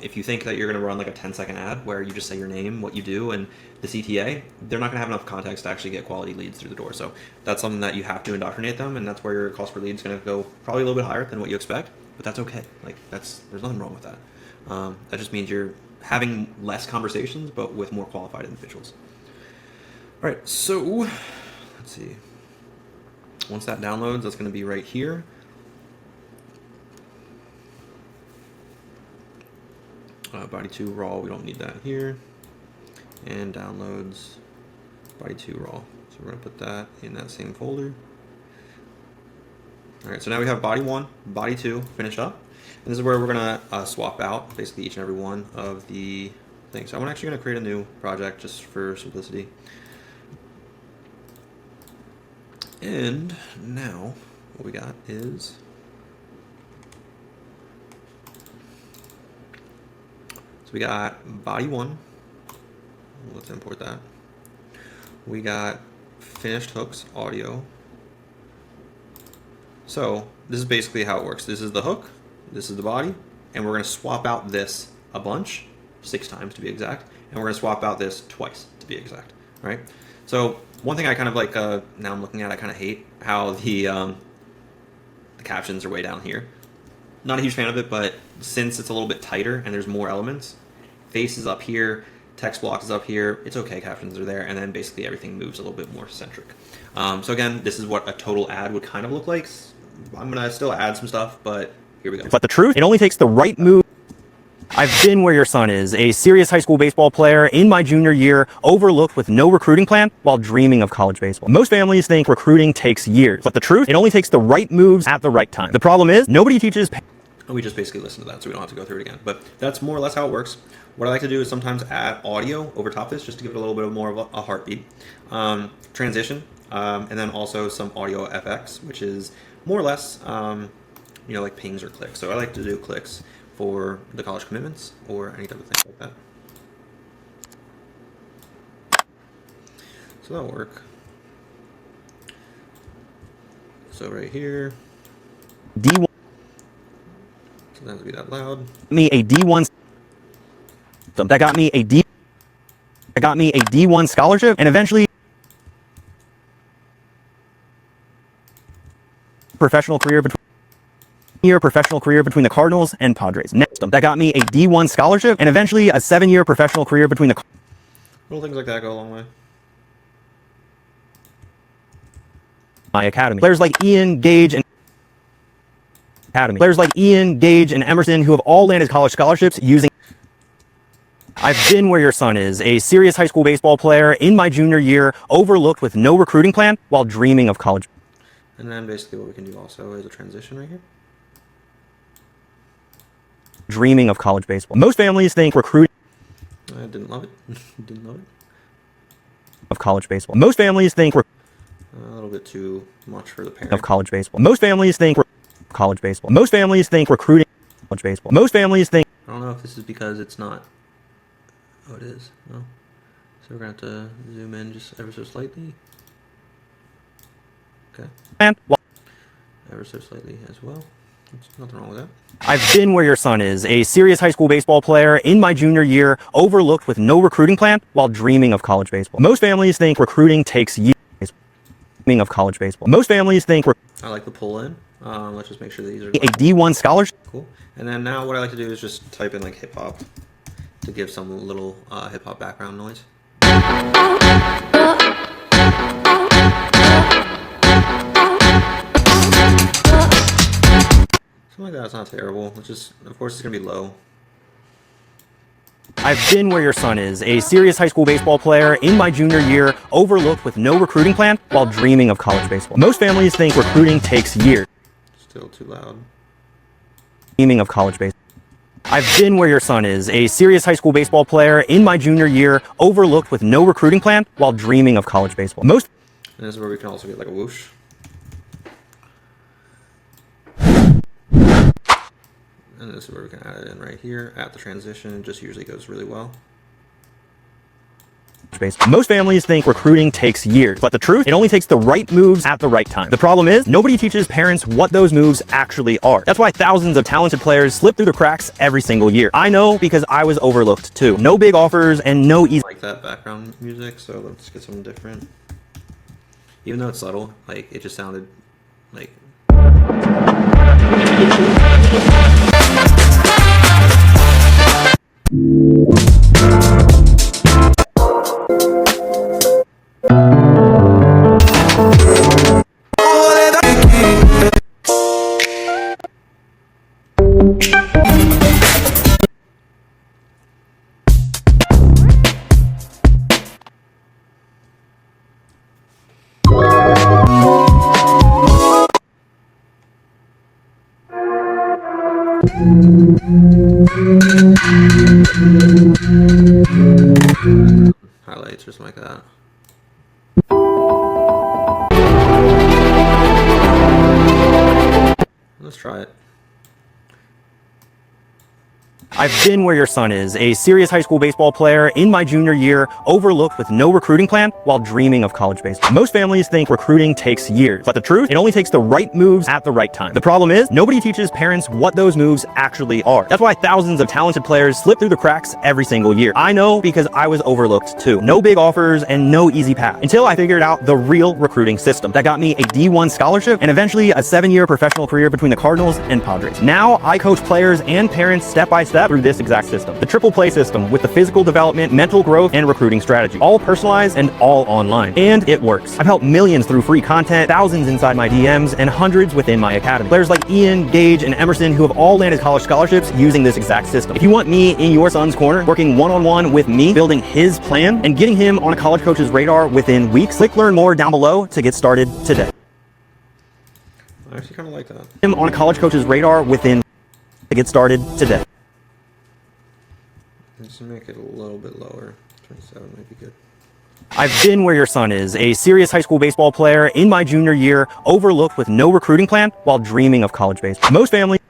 Speaker 1: If you think that you're going to run like a 10-second ad where you just say your name, what you do, and the CTA, they're not going to have enough context to actually get quality leads through the door. So that's something that you have to indoctrinate them, and that's where your cost per lead is going to go probably a little bit higher than what you expect, but that's okay. Like there's nothing wrong with that. That just means you're having less conversations, but with more qualified individuals. All right, so let's see. Once that downloads, that's going to be right here. Body 2 raw, we don't need that here. And downloads, body 2 raw. So we're going to put that in that same folder. All right, so now we have body 1, body 2 finished up. And this is where we're going to swap out basically each and every one of the things. So I'm actually going to create a new project just for simplicity. And now what we got is so we got body 1. Let's import that. We got finished hooks audio. So this is basically how it works. This is the hook, this is the body, and we're going to swap out this a bunch, 6 times to be exact, and we're going to swap out this twice to be exact. All right. So one thing I kind of like, now I'm looking at, I kind of hate how the captions are way down here. Not a huge fan of it, but since it's a little bit tighter and there's more elements, face is up here, text block is up here, it's okay, captions are there, and then basically everything moves a little bit more centric. So again, this is what a total ad would kind of look like. I'm going to still add some stuff, but here we go.
Speaker 2: But the truth, it only takes the right move. I've been where your son is, a serious high school baseball player in my junior year, overlooked with no recruiting plan while dreaming of college baseball. Most families think recruiting takes years, but the truth, it only takes the right moves at the right time. The problem is, nobody teaches.
Speaker 1: We just basically listen to that, so we don't have to go through it again. But that's more or less how it works. What I like to do is sometimes add audio over top of this, just to give it a little bit more of a heartbeat. Transition, and then also some audio FX, which is more or less, you know, like pings or clicks. So I like to do clicks for the college commitments or any type of thing like that. So that'll work. So right here,
Speaker 2: D1.
Speaker 1: so that has to be that loud.
Speaker 2: Me a D1. That got me a D. That got me a D1 scholarship, and eventually professional career between the Cardinals and Padres. Next, that got me a D1 scholarship, and eventually a 7-year professional career between the
Speaker 1: Little things like that go a long way.
Speaker 2: my academy. Players like Ian Gage and Emerson, who have all landed college scholarships using. I've been where your son is, a serious high school baseball player in my junior year, overlooked with no recruiting plan while dreaming of college.
Speaker 1: And then basically what we can do also is a transition right here.
Speaker 2: Dreaming of college baseball. Most families think recruiting.
Speaker 1: I didn't love it. Didn't love it.
Speaker 2: Of college baseball. Most families think
Speaker 1: A little bit too much for the parent.
Speaker 2: of college baseball. Most families think college baseball. Most families think recruiting college baseball. Most families think.
Speaker 1: I don't know if this is because it's not. Oh, it is. No. So we're going to have to zoom in just ever so slightly. Okay.
Speaker 2: And
Speaker 1: Ever so slightly as well. There's nothing wrong with that.
Speaker 2: I've been where your son is, a serious high school baseball player in my junior year, overlooked with no recruiting plan while dreaming of college baseball. Most families think recruiting takes years. Dreaming of college baseball. Most families think
Speaker 1: I like the pull in. Let's just make sure that these are
Speaker 2: a D1 scholarship.
Speaker 1: cool. And then now what I like to do is just type in like hip hop to give some little hip hop background noise. Something like that. It's not terrible. It's just, of course, it's gonna be low.
Speaker 2: I've been where your son is, a serious high school baseball player in my junior year, overlooked with no recruiting plan while dreaming of college baseball. Most families think recruiting takes years.
Speaker 1: Still too loud.
Speaker 2: Dreaming of college baseball. I've been where your son is, a serious high school baseball player in my junior year, overlooked with no recruiting plan while dreaming of college baseball.
Speaker 1: And this is where we can also get like a whoosh. And this is where we can add it in right here at the transition. It just usually goes really well.
Speaker 2: Most families think recruiting takes years, but the truth, it only takes the right moves at the right time. The problem is, nobody teaches parents what those moves actually are. That's why thousands of talented players slip through the cracks every single year. I know because I was overlooked too. No big offers and no easy.
Speaker 1: I like that background music, so let's get something different. Even though it's subtle, like it just sounded like. Highlights or something like that. Let's try it.
Speaker 2: I've been where your son is, a serious high school baseball player in my junior year, overlooked with no recruiting plan while dreaming of college baseball. Most families think recruiting takes years, but the truth, it only takes the right moves at the right time. The problem is, nobody teaches parents what those moves actually are. That's why thousands of talented players slip through the cracks every single year. I know because I was overlooked too. No big offers and no easy path until I figured out the real recruiting system that got me a D1 scholarship and eventually a 7-year professional career between the Cardinals and Padres. Now I coach players and parents step by step through this exact system. The triple play system with the physical development, mental growth, and recruiting strategy. All personalized and all online. And it works. I've helped millions through free content, thousands inside my DMs, and hundreds within my academy. Players like Ian, Gage, and Emerson who have all landed college scholarships using this exact system. If you want me in your son's corner, working one-on-one with me, building his plan, and getting him on a college coach's radar within weeks, click learn more down below to get started today.
Speaker 1: I actually kind of like that.
Speaker 2: Him on a college coach's radar within to get started today.
Speaker 1: Let's make it a little bit lower. 27 might be good.
Speaker 2: I've been where your son is, a serious high school baseball player in my junior year, overlooked with no recruiting plan while dreaming of college baseball. Most families.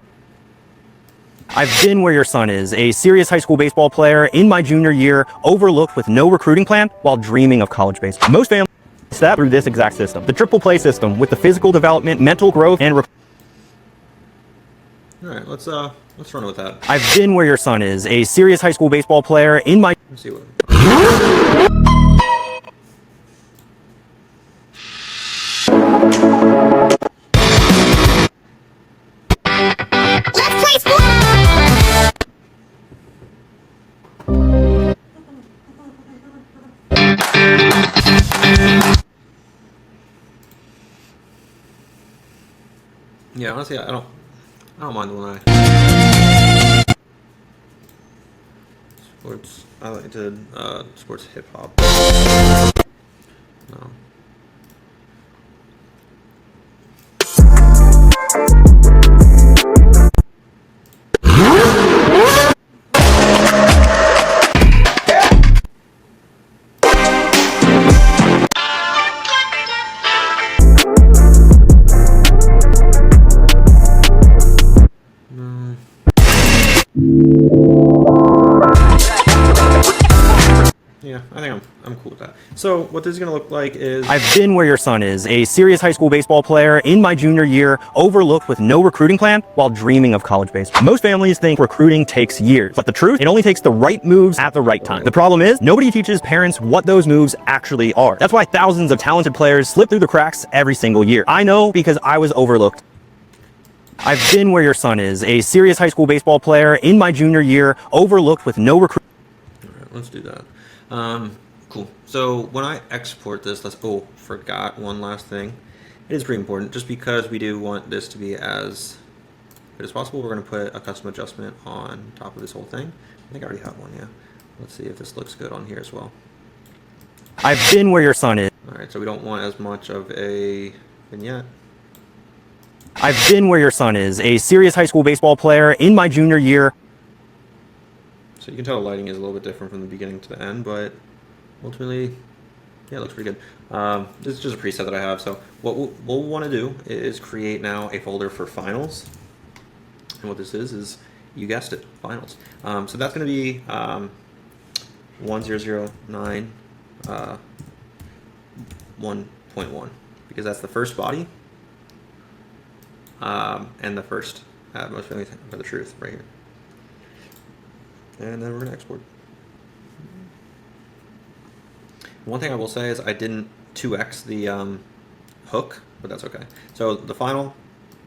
Speaker 2: I've been where your son is, a serious high school baseball player in my junior year, overlooked with no recruiting plan while dreaming of college baseball. Most families step through this exact system. The triple play system with the physical development, mental growth, and
Speaker 1: Alright, let's run with that.
Speaker 2: I've been where your son is, a serious high school baseball player in my.
Speaker 1: Let's see what.
Speaker 4: Let's play sports!
Speaker 1: Yeah, honestly, I don't mind the one sports. I like to sports hip hop. No. Yeah, I think I'm cool with that. So what this is going to look like is...
Speaker 2: I've been where your son is, a serious high school baseball player in my junior year, overlooked with no recruiting plan while dreaming of college baseball. Most families think recruiting takes years, but the truth, it only takes the right moves at the right time. The problem is, nobody teaches parents what those moves actually are. That's why thousands of talented players slip through the cracks every single year. I know because I was overlooked. I've been where your son is, a serious high school baseball player in my junior year, overlooked with no recruiting.
Speaker 1: All right, let's do that. Cool. So when I export this, forgot one last thing. It is pretty important, just because we do want this to be as good as possible. We're going to put a custom adjustment on top of this whole thing. I think I already have one, yeah. Let's see if this looks good on here as well.
Speaker 2: I've been where your son is.
Speaker 1: All right, so we don't want as much of a vignette.
Speaker 2: I've been where your son is, a serious high school baseball player in my junior year.
Speaker 1: So you can tell the lighting is a little bit different from the beginning to the end, but ultimately, yeah, it looks pretty good. This is just a preset that I have. So what we'll want to do is create now a folder for finals. And what this is you guessed it, finals. So that's going to be 1009 1.1 because that's the first body and the first most family for the truth right here. And then we're going to export. One thing I will say is I didn't 2x the hook, but that's okay. So the final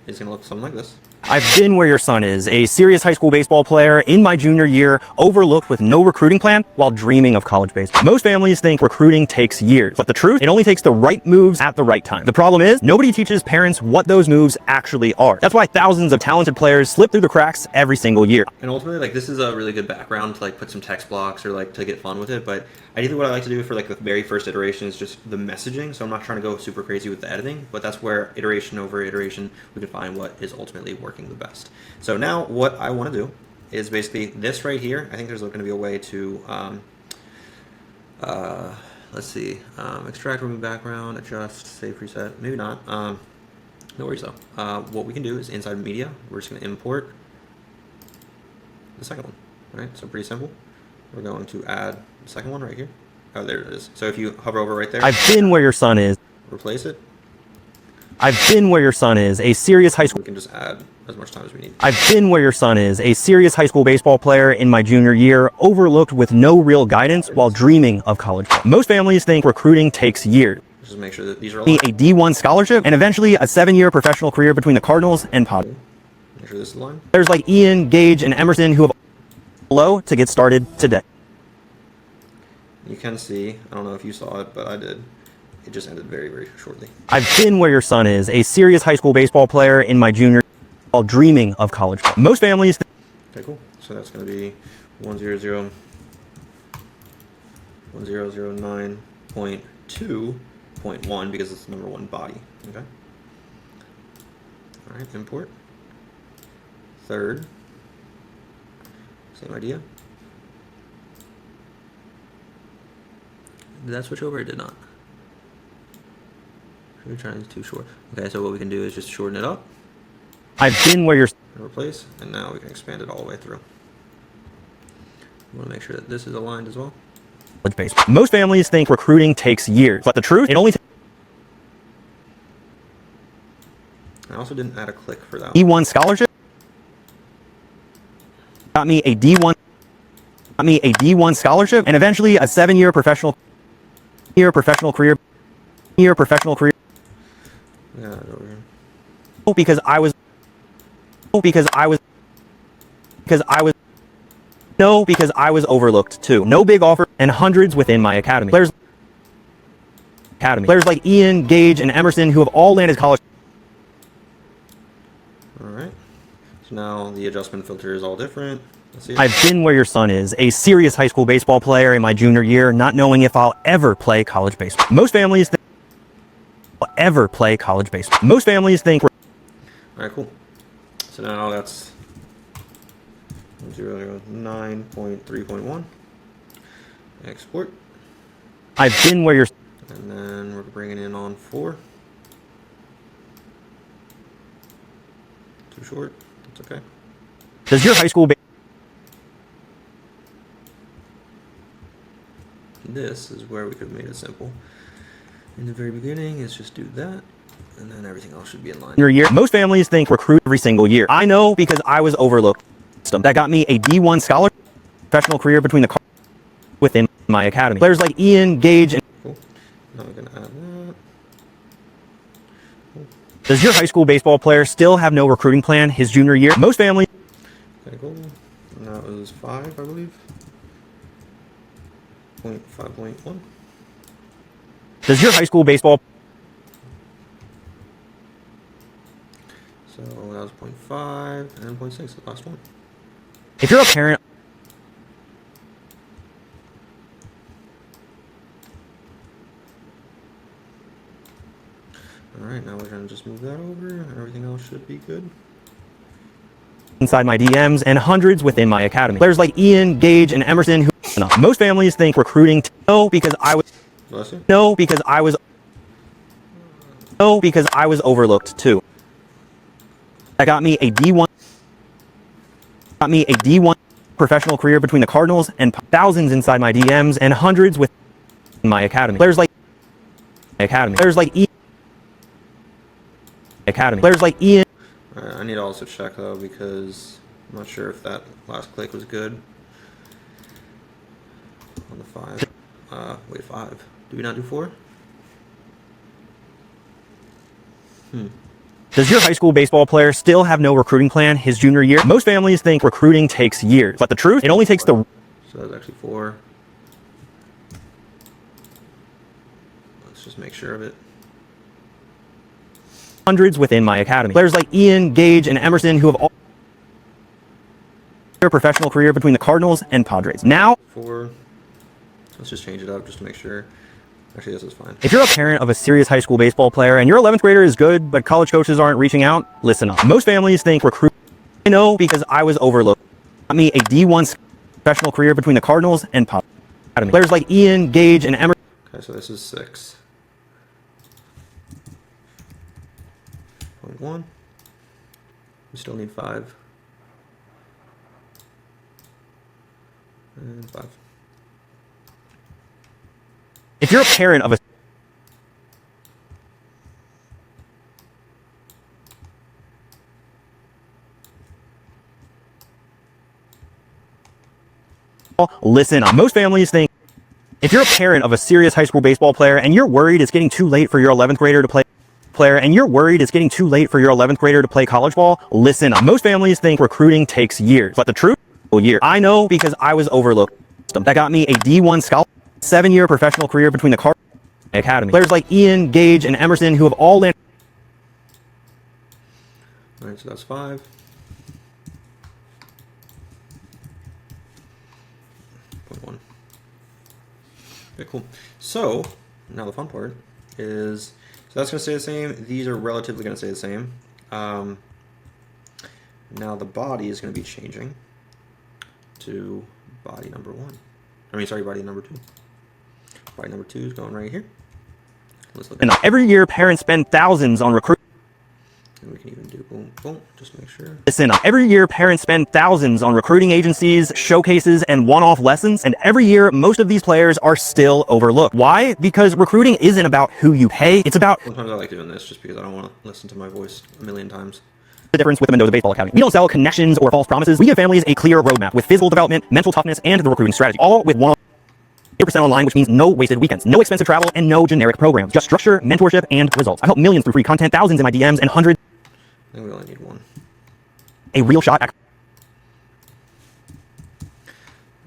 Speaker 1: is going to look something like this.
Speaker 2: I've been where your son is, a serious high school baseball player in my junior year, overlooked with no recruiting plan while dreaming of college baseball. Most families think recruiting takes years, but the truth, it only takes the right moves at the right time. The problem is, nobody teaches parents what those moves actually are. That's why thousands of talented players slip through the cracks every single year.
Speaker 1: And ultimately, like, this is a really good background to like put some text blocks or like to get fun with it, but ideally what I like to do for like the very first iteration is just the messaging, so I'm not trying to go super crazy with the editing, but that's where iteration over iteration we can find what is ultimately working the best. So now what I want to do is basically this right here. I think there's going to be a way to let's see, extract, remove background, adjust, save preset, maybe not, no worries though. What we can do is inside media we're just going to import the second one, right? So pretty simple. We're going to add the second one right here. Oh, there it is. So if you hover over right there,
Speaker 2: I've been where your son is.
Speaker 1: replace it.
Speaker 2: I've been where your son is, a serious high school.
Speaker 1: We can just add as much time as we need.
Speaker 2: I've been where your son is, a serious high school baseball player in my junior year, overlooked with no real guidance while dreaming of college. Most families think recruiting takes years.
Speaker 1: Just make sure that these are
Speaker 2: A D1 scholarship and eventually a 7-year professional career between the Cardinals and Padres.
Speaker 1: Make sure this is aligned.
Speaker 2: Players like Ian, Gage, and Emerson who have below to get started today.
Speaker 1: You can see, I don't know if you saw it, but I did. It just ended very, very shortly.
Speaker 2: I've been where your son is, a serious high school baseball player in my junior while dreaming of college. Most families.
Speaker 1: Okay, cool. So that's going to be 1009.2.1 because it's the number one body. Okay. All right, import. Third. Same idea. Did that switch over or did not? We're trying too short. Okay, so what we can do is just shorten it up.
Speaker 2: I've been where your
Speaker 1: Replace, and now we can expand it all the way through. We want to make sure that this is aligned as well.
Speaker 2: college baseball. Most families think recruiting takes years, but the truth, it only
Speaker 1: I also didn't add a click for that.
Speaker 2: D1 scholarship got me a D1 scholarship and eventually a 7-year professional career.
Speaker 1: Yeah, over here.
Speaker 2: Because I was overlooked too. No big offer and hundreds within my academy. Players like Ian, Gage, and Emerson who have all landed college.
Speaker 1: All right. So now the adjustment filter is all different. Let's see.
Speaker 2: I've been where your son is, a serious high school baseball player in my junior year, not knowing if I'll ever play college baseball. Most families think I'll ever play college baseball. Most families think.
Speaker 1: All right, cool. So now that's 9.3.1. Export.
Speaker 2: I've been where your.
Speaker 1: And then we're bringing in on 4. Too short. That's okay.
Speaker 2: Does your high school
Speaker 1: This is where we could have made it simple. In the very beginning, is just do that, and then everything else should be in line.
Speaker 2: your year? Most families think recruit every single year. I know because I was overlooked. That got me a D1 scholarship, professional career between the within my academy. Players like Ian, Gage, and
Speaker 1: Cool. Now we're gonna add that. Cool.
Speaker 2: does your high school baseball player still have no recruiting plan his junior year? Most families.
Speaker 1: Okay, cool. And that was 5, I believe. 5.1.
Speaker 2: Does your high school baseball
Speaker 1: So that was 0.5 and 0.6, the last one.
Speaker 2: If you're a parent
Speaker 1: Alright, now we're going to just move that over. Everything else should be good.
Speaker 2: Inside my DMs and hundreds within my academy. Players like Ian, Gage, and Emerson who most families think recruiting because I was
Speaker 1: Bless you.
Speaker 2: because I was overlooked too. That got me a D1 professional career between the Cardinals and thousands inside my DMs and hundreds within my academy. Players like Ian.
Speaker 1: Alright, I need to also check though because I'm not sure if that last click was good. On the 5. Wait, 5. Do we not do 4?
Speaker 2: Does your high school baseball player still have no recruiting plan his junior year? Most families think recruiting takes years, but the truth, it only takes
Speaker 1: So that's actually 4. Let's just make sure of it.
Speaker 2: hundreds within my academy. Players like Ian, Gage, and Emerson who have all their professional career between the Cardinals and Padres. Now,
Speaker 1: 4. Let's just change it up just to make sure. Actually, this is fine.
Speaker 2: if you're a parent of a serious high school baseball player and your 11th grader is good, but college coaches aren't reaching out, listen up. Most families think recruit. I know because I was overlooked. Got me a D1 professional career between the Cardinals and Padres. Players like Ian, Gage, and Emerson.
Speaker 1: Okay, so this is 6.1. We still need 5. And 5.
Speaker 2: If you're a parent of a listen up. Most families think if you're a parent of a serious high school baseball player and you're worried it's getting too late for your 11th grader to play college ball, listen up. Most families think recruiting takes years, but the truth, I know because I was overlooked. That got me a D1 scholarship, 7-year professional career between the Cardinals and academy. Players like Ian, Gage, and Emerson who have all landed.
Speaker 1: Alright, so that's 5. .1. Okay, cool. So, now the fun part is, so that's going to stay the same. These are relatively going to stay the same. Now the body is going to be changing to body number 1. Body number 2. Body number 2 is going right here. Let's look at it.
Speaker 2: Every year, parents spend thousands on recruiting.
Speaker 1: And we can even do boom, boom, just make sure.
Speaker 2: Listen up. Every year, parents spend thousands on recruiting agencies, showcases, and one-off lessons. And every year, most of these players are still overlooked. Why? Because recruiting isn't about who you pay. It's about
Speaker 1: Sometimes I like doing this just because I don't want to listen to my voice a million times.
Speaker 2: the difference with the Mendoza Baseball Academy. We don't sell connections or false promises. We give families a clear roadmap with physical development, mental toughness, and the recruiting strategy. All with 100% online, which means no wasted weekends, no expensive travel, and no generic programs. Just structure, mentorship, and results. I've helped millions through free content, thousands in my DMs, and hundreds.
Speaker 1: I think we only need 1.
Speaker 2: A real shot at.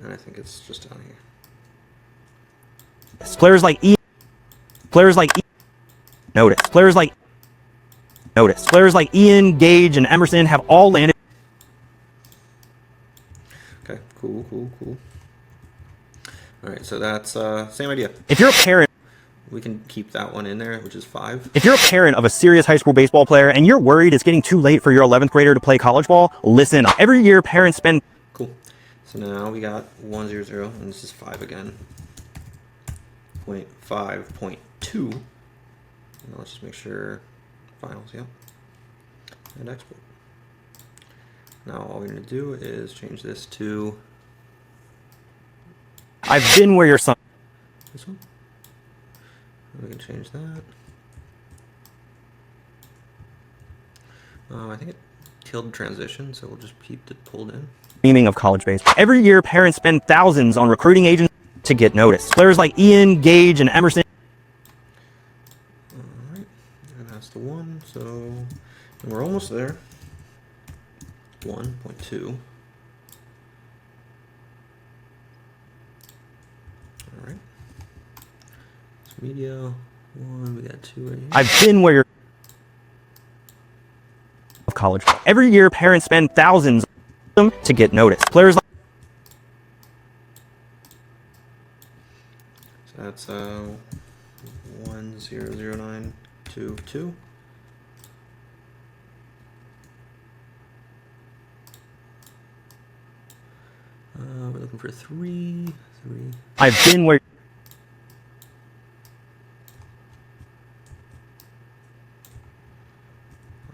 Speaker 1: And I think it's just down here.
Speaker 2: Players like Ian. Notice. Players like Ian, Gage, and Emerson have all landed.
Speaker 1: Okay, cool. Alright, so that's same idea.
Speaker 2: If you're a parent.
Speaker 1: We can keep that one in there, which is 5.
Speaker 2: If you're a parent of a serious high school baseball player and you're worried it's getting too late for your 11th grader to play college ball, listen up. Every year, parents spend.
Speaker 1: Cool. So now we got 100, and this is 5 again. 0.5.2. Now let's just make sure finals, yep. And export. Now all we're going to do is change this to
Speaker 2: I've been where your son.
Speaker 1: this one. We can change that. I think it killed transition, so we'll just keep it pulled in.
Speaker 2: Dreaming of college baseball. Every year, parents spend thousands on recruiting agents to get noticed. Players like Ian, Gage, and Emerson.
Speaker 1: Alright, and that's the 1, so and we're almost there. 1.2. Alright. So media 1, we got 2 right here.
Speaker 2: I've been where your of college. Every year, parents spend thousands to get noticed. Players like.
Speaker 1: So that's 10092. 2, 2. We're looking for 3, 3.
Speaker 2: I've been where.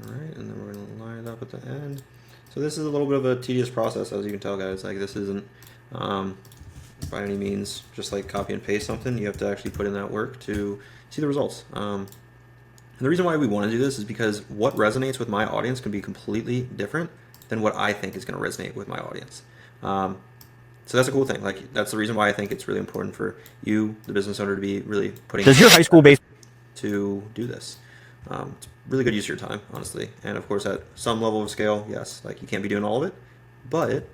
Speaker 1: All right, and then we're gonna line it up at the end. So this is a little bit of a tedious process, as you can tell, guys. Like, this isn't by any means just like copy and paste something. You have to actually put in that work to see the results. And the reason why we want to do this is because what resonates with my audience can be completely different than what I think is going to resonate with my audience. So that's a cool thing. Like, that's the reason why I think it's really important for you, the business owner, to be really putting.
Speaker 2: Does your high school base
Speaker 1: to do this? It's really good use of your time, honestly. And of course, at some level of scale, yes, like, you can't be doing all of it, but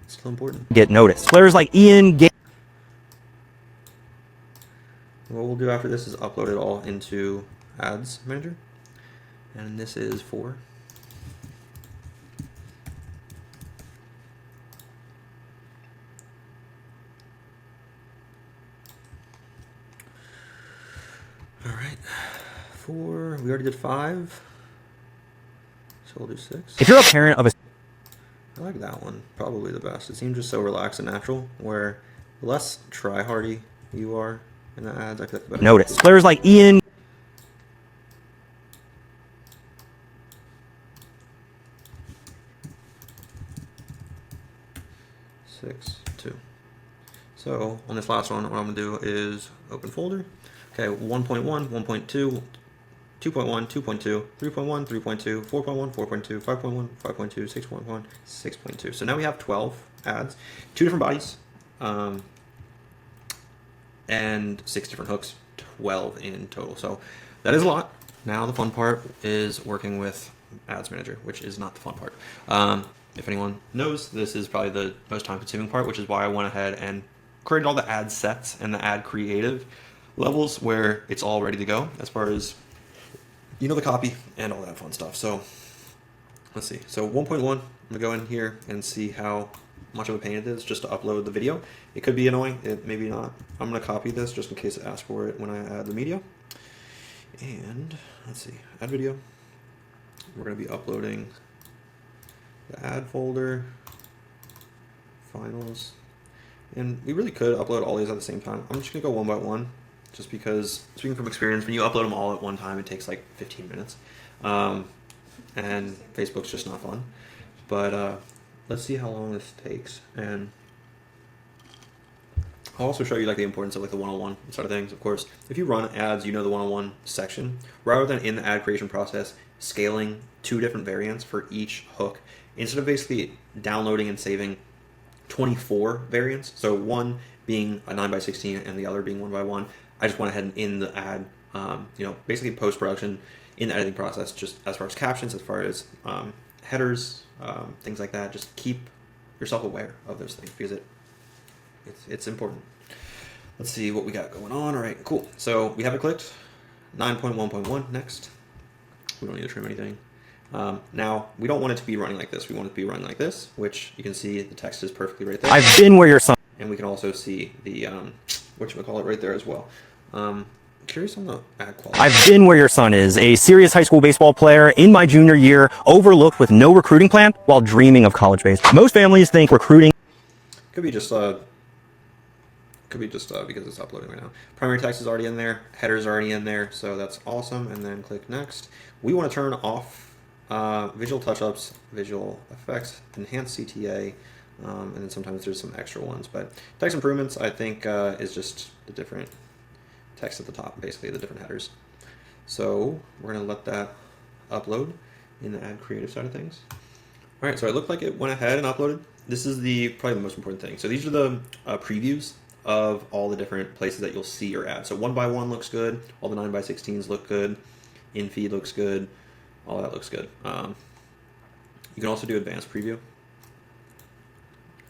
Speaker 1: it's still important.
Speaker 2: get noticed? Players like Ian.
Speaker 1: What we'll do after this is upload it all into Ads Manager, and this is for. All right, 4. We already did 5, so we'll do 6.
Speaker 2: If you're a parent of a
Speaker 1: I like that one probably the best. It seems just so relaxed and natural. Where the less try-hardy you are in the ads, I feel like the better.
Speaker 2: notice, players like Ian.
Speaker 1: 6, 2. So on this last one, what I'm gonna do is open folder. Okay, 1.1, 1.2, 2.1, 2.2, 3.1, 3.2, 4.1, 4.2, 5.1, 5.2, 6.1, 6.2. So now we have 12 ads, 2 different bodies, and 6 different hooks, 12 in total. So that is a lot. Now the fun part is working with Ads Manager, which is not the fun part. If anyone knows, this is probably the most time-consuming part, which is why I went ahead and created all the ad sets and the ad creative levels where it's all ready to go as far as, you know, the copy and all that fun stuff. So let's see. So 1.1, I'm gonna go in here and see how much of a pain it is just to upload the video. It could be annoying, it maybe not. I'm gonna copy this just in case it asks for it when I add the media. And let's see, add video. We're gonna be uploading the ad folder, finals, and we really could upload all these at the same time. I'm just gonna go one by one, just because, speaking from experience, when you upload them all at one time, it takes like 15 minutes, and Facebook's just not fun. But let's see how long this takes, and I'll also show you like the importance of like the one-on-one side of things. Of course, if you run ads, you know the one-on-one section, rather than in the ad creation process scaling 2 different variants for each hook, instead of basically downloading and saving 24 variants, so one being a 9x16 and the other being 1x1, I just went ahead and in the ad, basically post-production, in the editing process, just as far as captions, as far as headers, things like that, just keep yourself aware of those things, because it's important. Let's see what we got going on. All right, cool. So we have it clicked. 9.1.1 next. We don't need to trim anything. Now, we don't want it to be running like this. We want it to be running like this, which you can see the text is perfectly right there.
Speaker 2: I've been where your son.
Speaker 1: And we can also see the, whatchamacallit right there as well. Curious on the ad quality.
Speaker 2: I've been where your son is, a serious high school baseball player in my junior year, overlooked with no recruiting plan while dreaming of college baseball. Most families think recruiting
Speaker 1: Could be just because it's uploading right now. Primary text is already in there. Header's already in there, so that's awesome. And then click next. We want to turn off visual touch-ups, visual effects, enhanced CTA, and then sometimes there's some extra ones. But text improvements, I think, is just the different text at the top, basically the different headers. So we're going to let that upload in the ad creative side of things. All right, so it looked like it went ahead and uploaded. This is probably the most important thing. So these are the previews of all the different places that you'll see your ad. So 1x1 looks good. All the 9x16s look good. In feed looks good. All that looks good. You can also do advanced preview.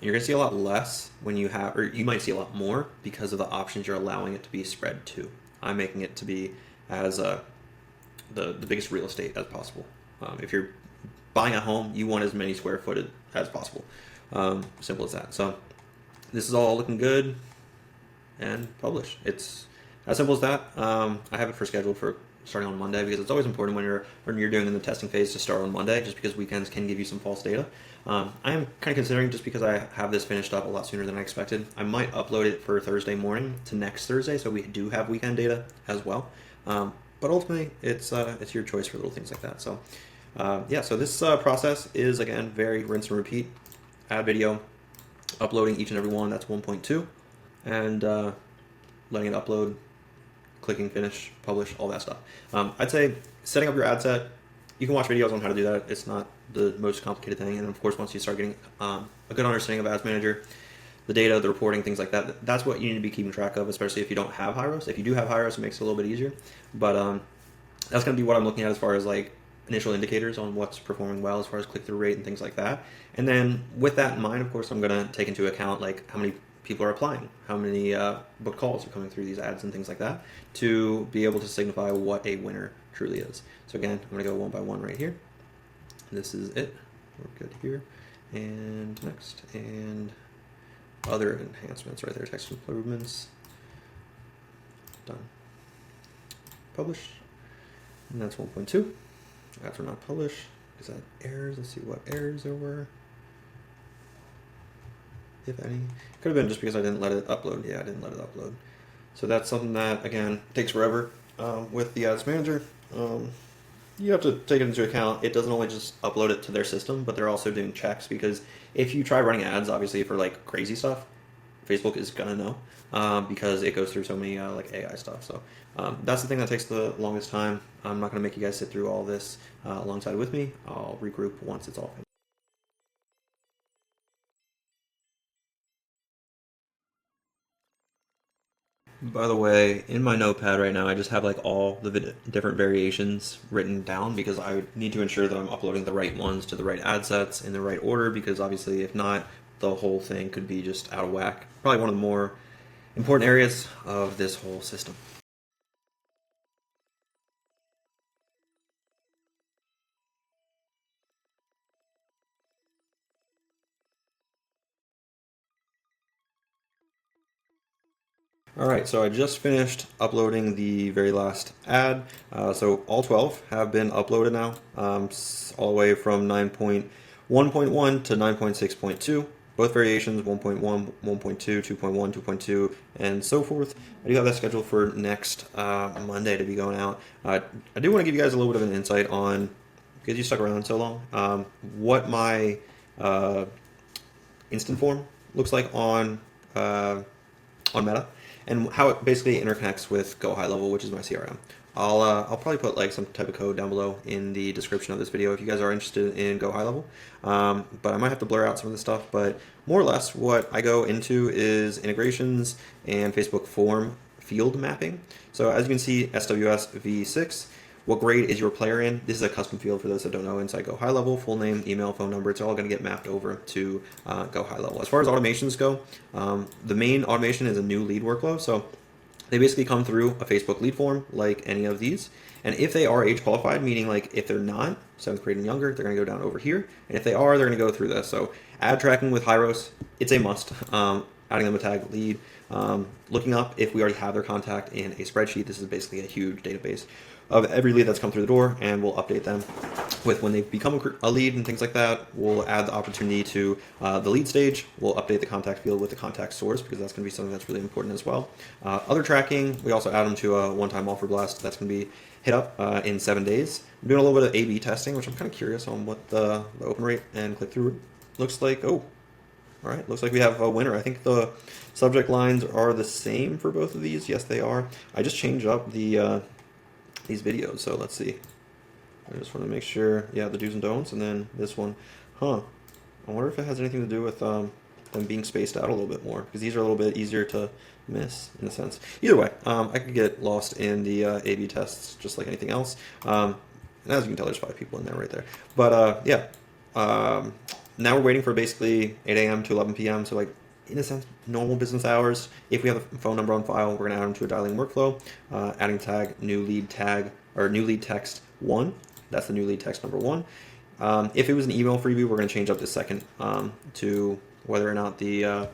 Speaker 1: You're going to see a lot less when you have, or you might see a lot more because of the options you're allowing it to be spread to. I'm making it to be as the biggest real estate as possible. If you're buying a home, you want as many square footage as possible. Simple as that. So this is all looking good, and publish. It's As simple as that. I have it for scheduled for starting on Monday because it's always important when you're doing in the testing phase to start on Monday, just because weekends can give you some false data. I am kind of considering, just because I have this finished up a lot sooner than I expected, I might upload it for Thursday morning to next Thursday, so we do have weekend data as well. But ultimately, it's your choice for little things like that. So yeah, so this process is, again, very rinse and repeat. Add video, uploading each and every one, that's 1.2, and letting it upload, clicking finish, publish, all that stuff. I'd say setting up your ad set, you can watch videos on how to do that. It's not the most complicated thing. And of course, once you start getting a good understanding of Ads Manager, the data, the reporting, things like that, that's what you need to be keeping track of, especially if you don't have Hyros. If you do have Hyros, it makes it a little bit easier. But that's going to be what I'm looking at as far as like initial indicators on what's performing well as far as click-through rate and things like that. And then with that in mind, of course, I'm going to take into account like how many people are applying, how many booked calls are coming through these ads and things like that, to be able to signify what a winner truly is. So again, I'm going to go one by one right here. This is it. We're good here. And next, and other enhancements right there, text improvements. Done. Publish. And that's 1.2. Ads were not published. Is that errors? Let's see what errors there were, if any. Could have been just because I didn't let it upload. Yeah, I didn't let it upload. So that's something that, again, takes forever with the Ads Manager. You have to take it into account. It doesn't only just upload it to their system, but they're also doing checks, because if you try running ads, obviously for like crazy stuff, Facebook is gonna know because it goes through so many like AI stuff. So that's the thing that takes the longest time. I'm not gonna make you guys sit through all this alongside with me. I'll regroup once it's all finished. By the way, in my notepad right now, I just have like all the different variations written down, because I need to ensure that I'm uploading the right ones to the right ad sets in the right order, because obviously if not, the whole thing could be just out of whack. Probably one of the more important areas of this whole system. Alright, so I just finished uploading the very last ad. So all 12 have been uploaded now, all the way from 9.1.1 to 9.6.2. Both variations, 1.1, 1.2, 2.1, 2.2, and so forth. I do have that scheduled for next Monday to be going out. I do want to give you guys a little bit of an insight on, because you stuck around so long, what my instant form looks like on Meta, and how it basically interconnects with Go High Level, which is my CRM. I'll probably put like some type of code down below in the description of this video if you guys are interested in Go High Level. But I might have to blur out some of the stuff. But more or less, what I go into is integrations and Facebook form field mapping. So as you can see, SWS V6. What grade is your player in? This is a custom field for those that don't know inside Go High Level. Full name, email, phone number. It's all going to get mapped over to Go High Level. As far as automations go, the main automation is a new lead workflow. So they basically come through a Facebook lead form like any of these. And if they are age qualified, meaning like if they're not 7th grade and younger, they're going to go down over here. And if they are, they're going to go through this. So ad tracking with Hyros, it's a must. Adding them a tag lead. Looking up if we already have their contact in a spreadsheet. This is basically a huge database of every lead that's come through the door, and we'll update them with when they become a lead and things like that. We'll add the opportunity to the lead stage. We'll update the contact field with the contact source, because that's going to be something that's really important as well. Other tracking, we also add them to a one-time offer blast that's going to be hit up in 7 days. I'm doing a little bit of A/B testing, which I'm kind of curious on what the open rate and click-through looks like. Oh, all right, looks like we have a winner. I think the subject lines are the same for both of these. Yes, they are. I just changed up the these videos, so let's see. I just want to make sure. Yeah, the do's and don'ts, and then this one. I wonder if it has anything to do with them being spaced out a little bit more, because these are a little bit easier to miss in a sense. Either way, I could get lost in the A/B tests just like anything else. And as you can tell, there's 5 people in there right there. But yeah, now we're waiting for basically 8 a.m. to 11 p.m. So like, in a sense, normal business hours. If we have a phone number on file, we're going to add them to a dialing workflow. Adding tag, new lead tag, or new lead text 1. That's the new lead text number 1. If it was an email freebie, we're going to change up the second to whether or not the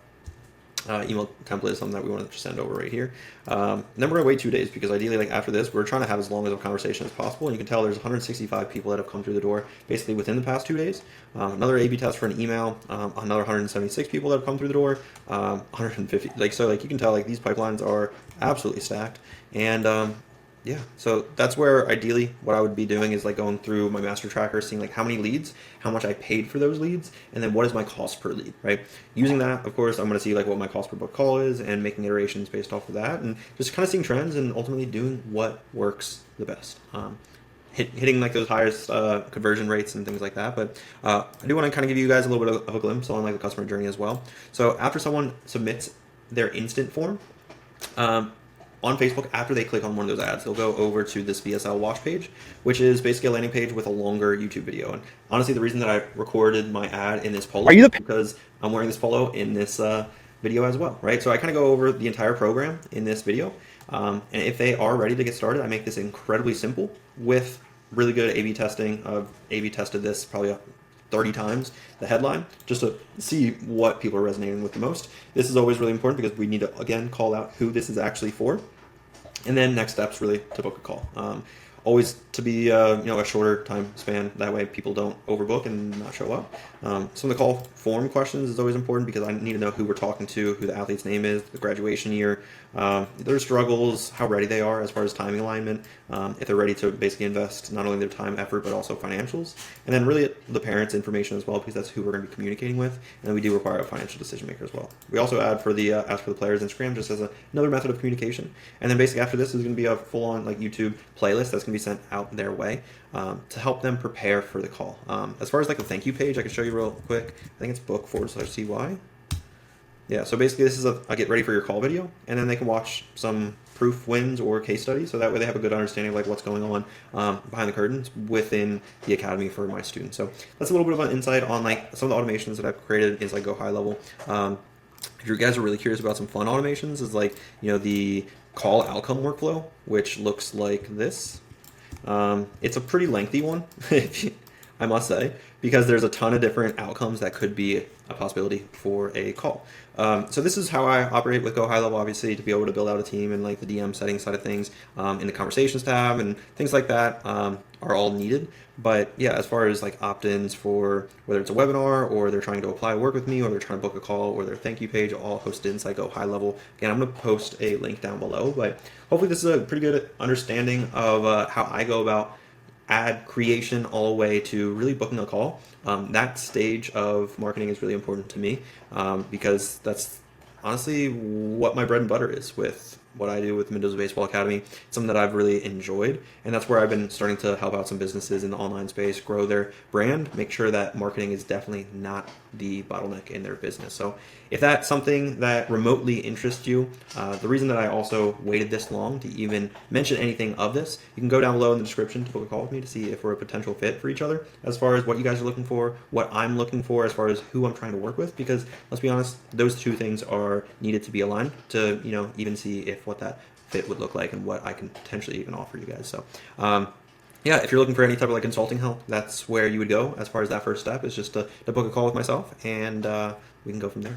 Speaker 1: email template is something that we want to send over right here. Then we're gonna wait 2 days because ideally, like after this, we're trying to have as long as a conversation as possible. And you can tell there's 165 people that have come through the door basically within the past 2 days. Another A/B test for an email, another 176 people that have come through the door, 150. Like you can tell like these pipelines are absolutely stacked. And yeah, so that's where ideally what I would be doing is like going through my master tracker, seeing like how many leads, how much I paid for those leads, and then what is my cost per lead, right? Using that, of course, I'm going to see like what my cost per book call is and making iterations based off of that, and just kind of seeing trends and ultimately doing what works the best. Hitting like those highest conversion rates and things like that. But I do want to kind of give you guys a little bit of a glimpse on like the customer journey as well. So after someone submits their instant form, on Facebook, after they click on one of those ads, they'll go over to this VSL watch page, which is basically a landing page with a longer YouTube video. And honestly, the reason that I recorded my ad in this polo is because I'm wearing this polo in this video as well, right? So I kind of go over the entire program in this video. And if they are ready to get started, I make this incredibly simple with really good A/B testing. I've A/B tested this probably 30 times the headline just to see what people are resonating with the most. This is always really important because we need to, again, call out who this is actually for. And then next steps really to book a call. Always to be a shorter time span. That way people don't overbook and not show up. Some of the call form questions is always important because I need to know who we're talking to, who the athlete's name is, the graduation year, their struggles, how ready they are as far as timing alignment, if they're ready to basically invest not only their time, effort, but also financials. And then really the parents' information as well because that's who we're going to be communicating with. And then we do require a financial decision maker as well. We also add for the ask for the players Instagram just as another method of communication. And then basically after this is going to be a full-on like YouTube playlist that's going to be sent out their way to help them prepare for the call. As far as like the thank you page, I can show you real quick. I think it's book/CY. Yeah, so basically this is a get ready for your call video, and then they can watch some proof wins or case studies, so that way they have a good understanding of like what's going on behind the curtains within the academy for my students. So that's a little bit of an insight on like some of the automations that I've created is like go high level. If you guys are really curious about some fun automations, is like the call outcome workflow, which looks like this. It's a pretty lengthy one, I must say, because there's a ton of different outcomes that could be a possibility for a call. So this is how I operate with Go High Level, obviously, to be able to build out a team and like the DM setting side of things in the conversations tab and things like that are all needed. But yeah, as far as like opt-ins for whether it's a webinar or they're trying to apply work with me or they're trying to book a call or their thank you page, all hosted inside Go High Level. Again, I'm going to post a link down below, but hopefully this is a pretty good understanding of how I go about ad creation all the way to really booking a call. That stage of marketing is really important to me because that's honestly what my bread and butter is with what I do with Mendoza Baseball Academy. It's something that I've really enjoyed, and that's where I've been starting to help out some businesses in the online space grow their brand, make sure that marketing is definitely not the bottleneck in their business. So if that's something that remotely interests you, the reason that I also waited this long to even mention anything of this, you can go down below in the description to book a call with me to see if we're a potential fit for each other as far as what you guys are looking for, what I'm looking for as far as who I'm trying to work with, because let's be honest, those two things are needed to be aligned to even see if what that fit would look like and what I can potentially even offer you guys. So yeah, if you're looking for any type of like consulting help, that's where you would go as far as that first step is just to book a call with myself, and we can go from there.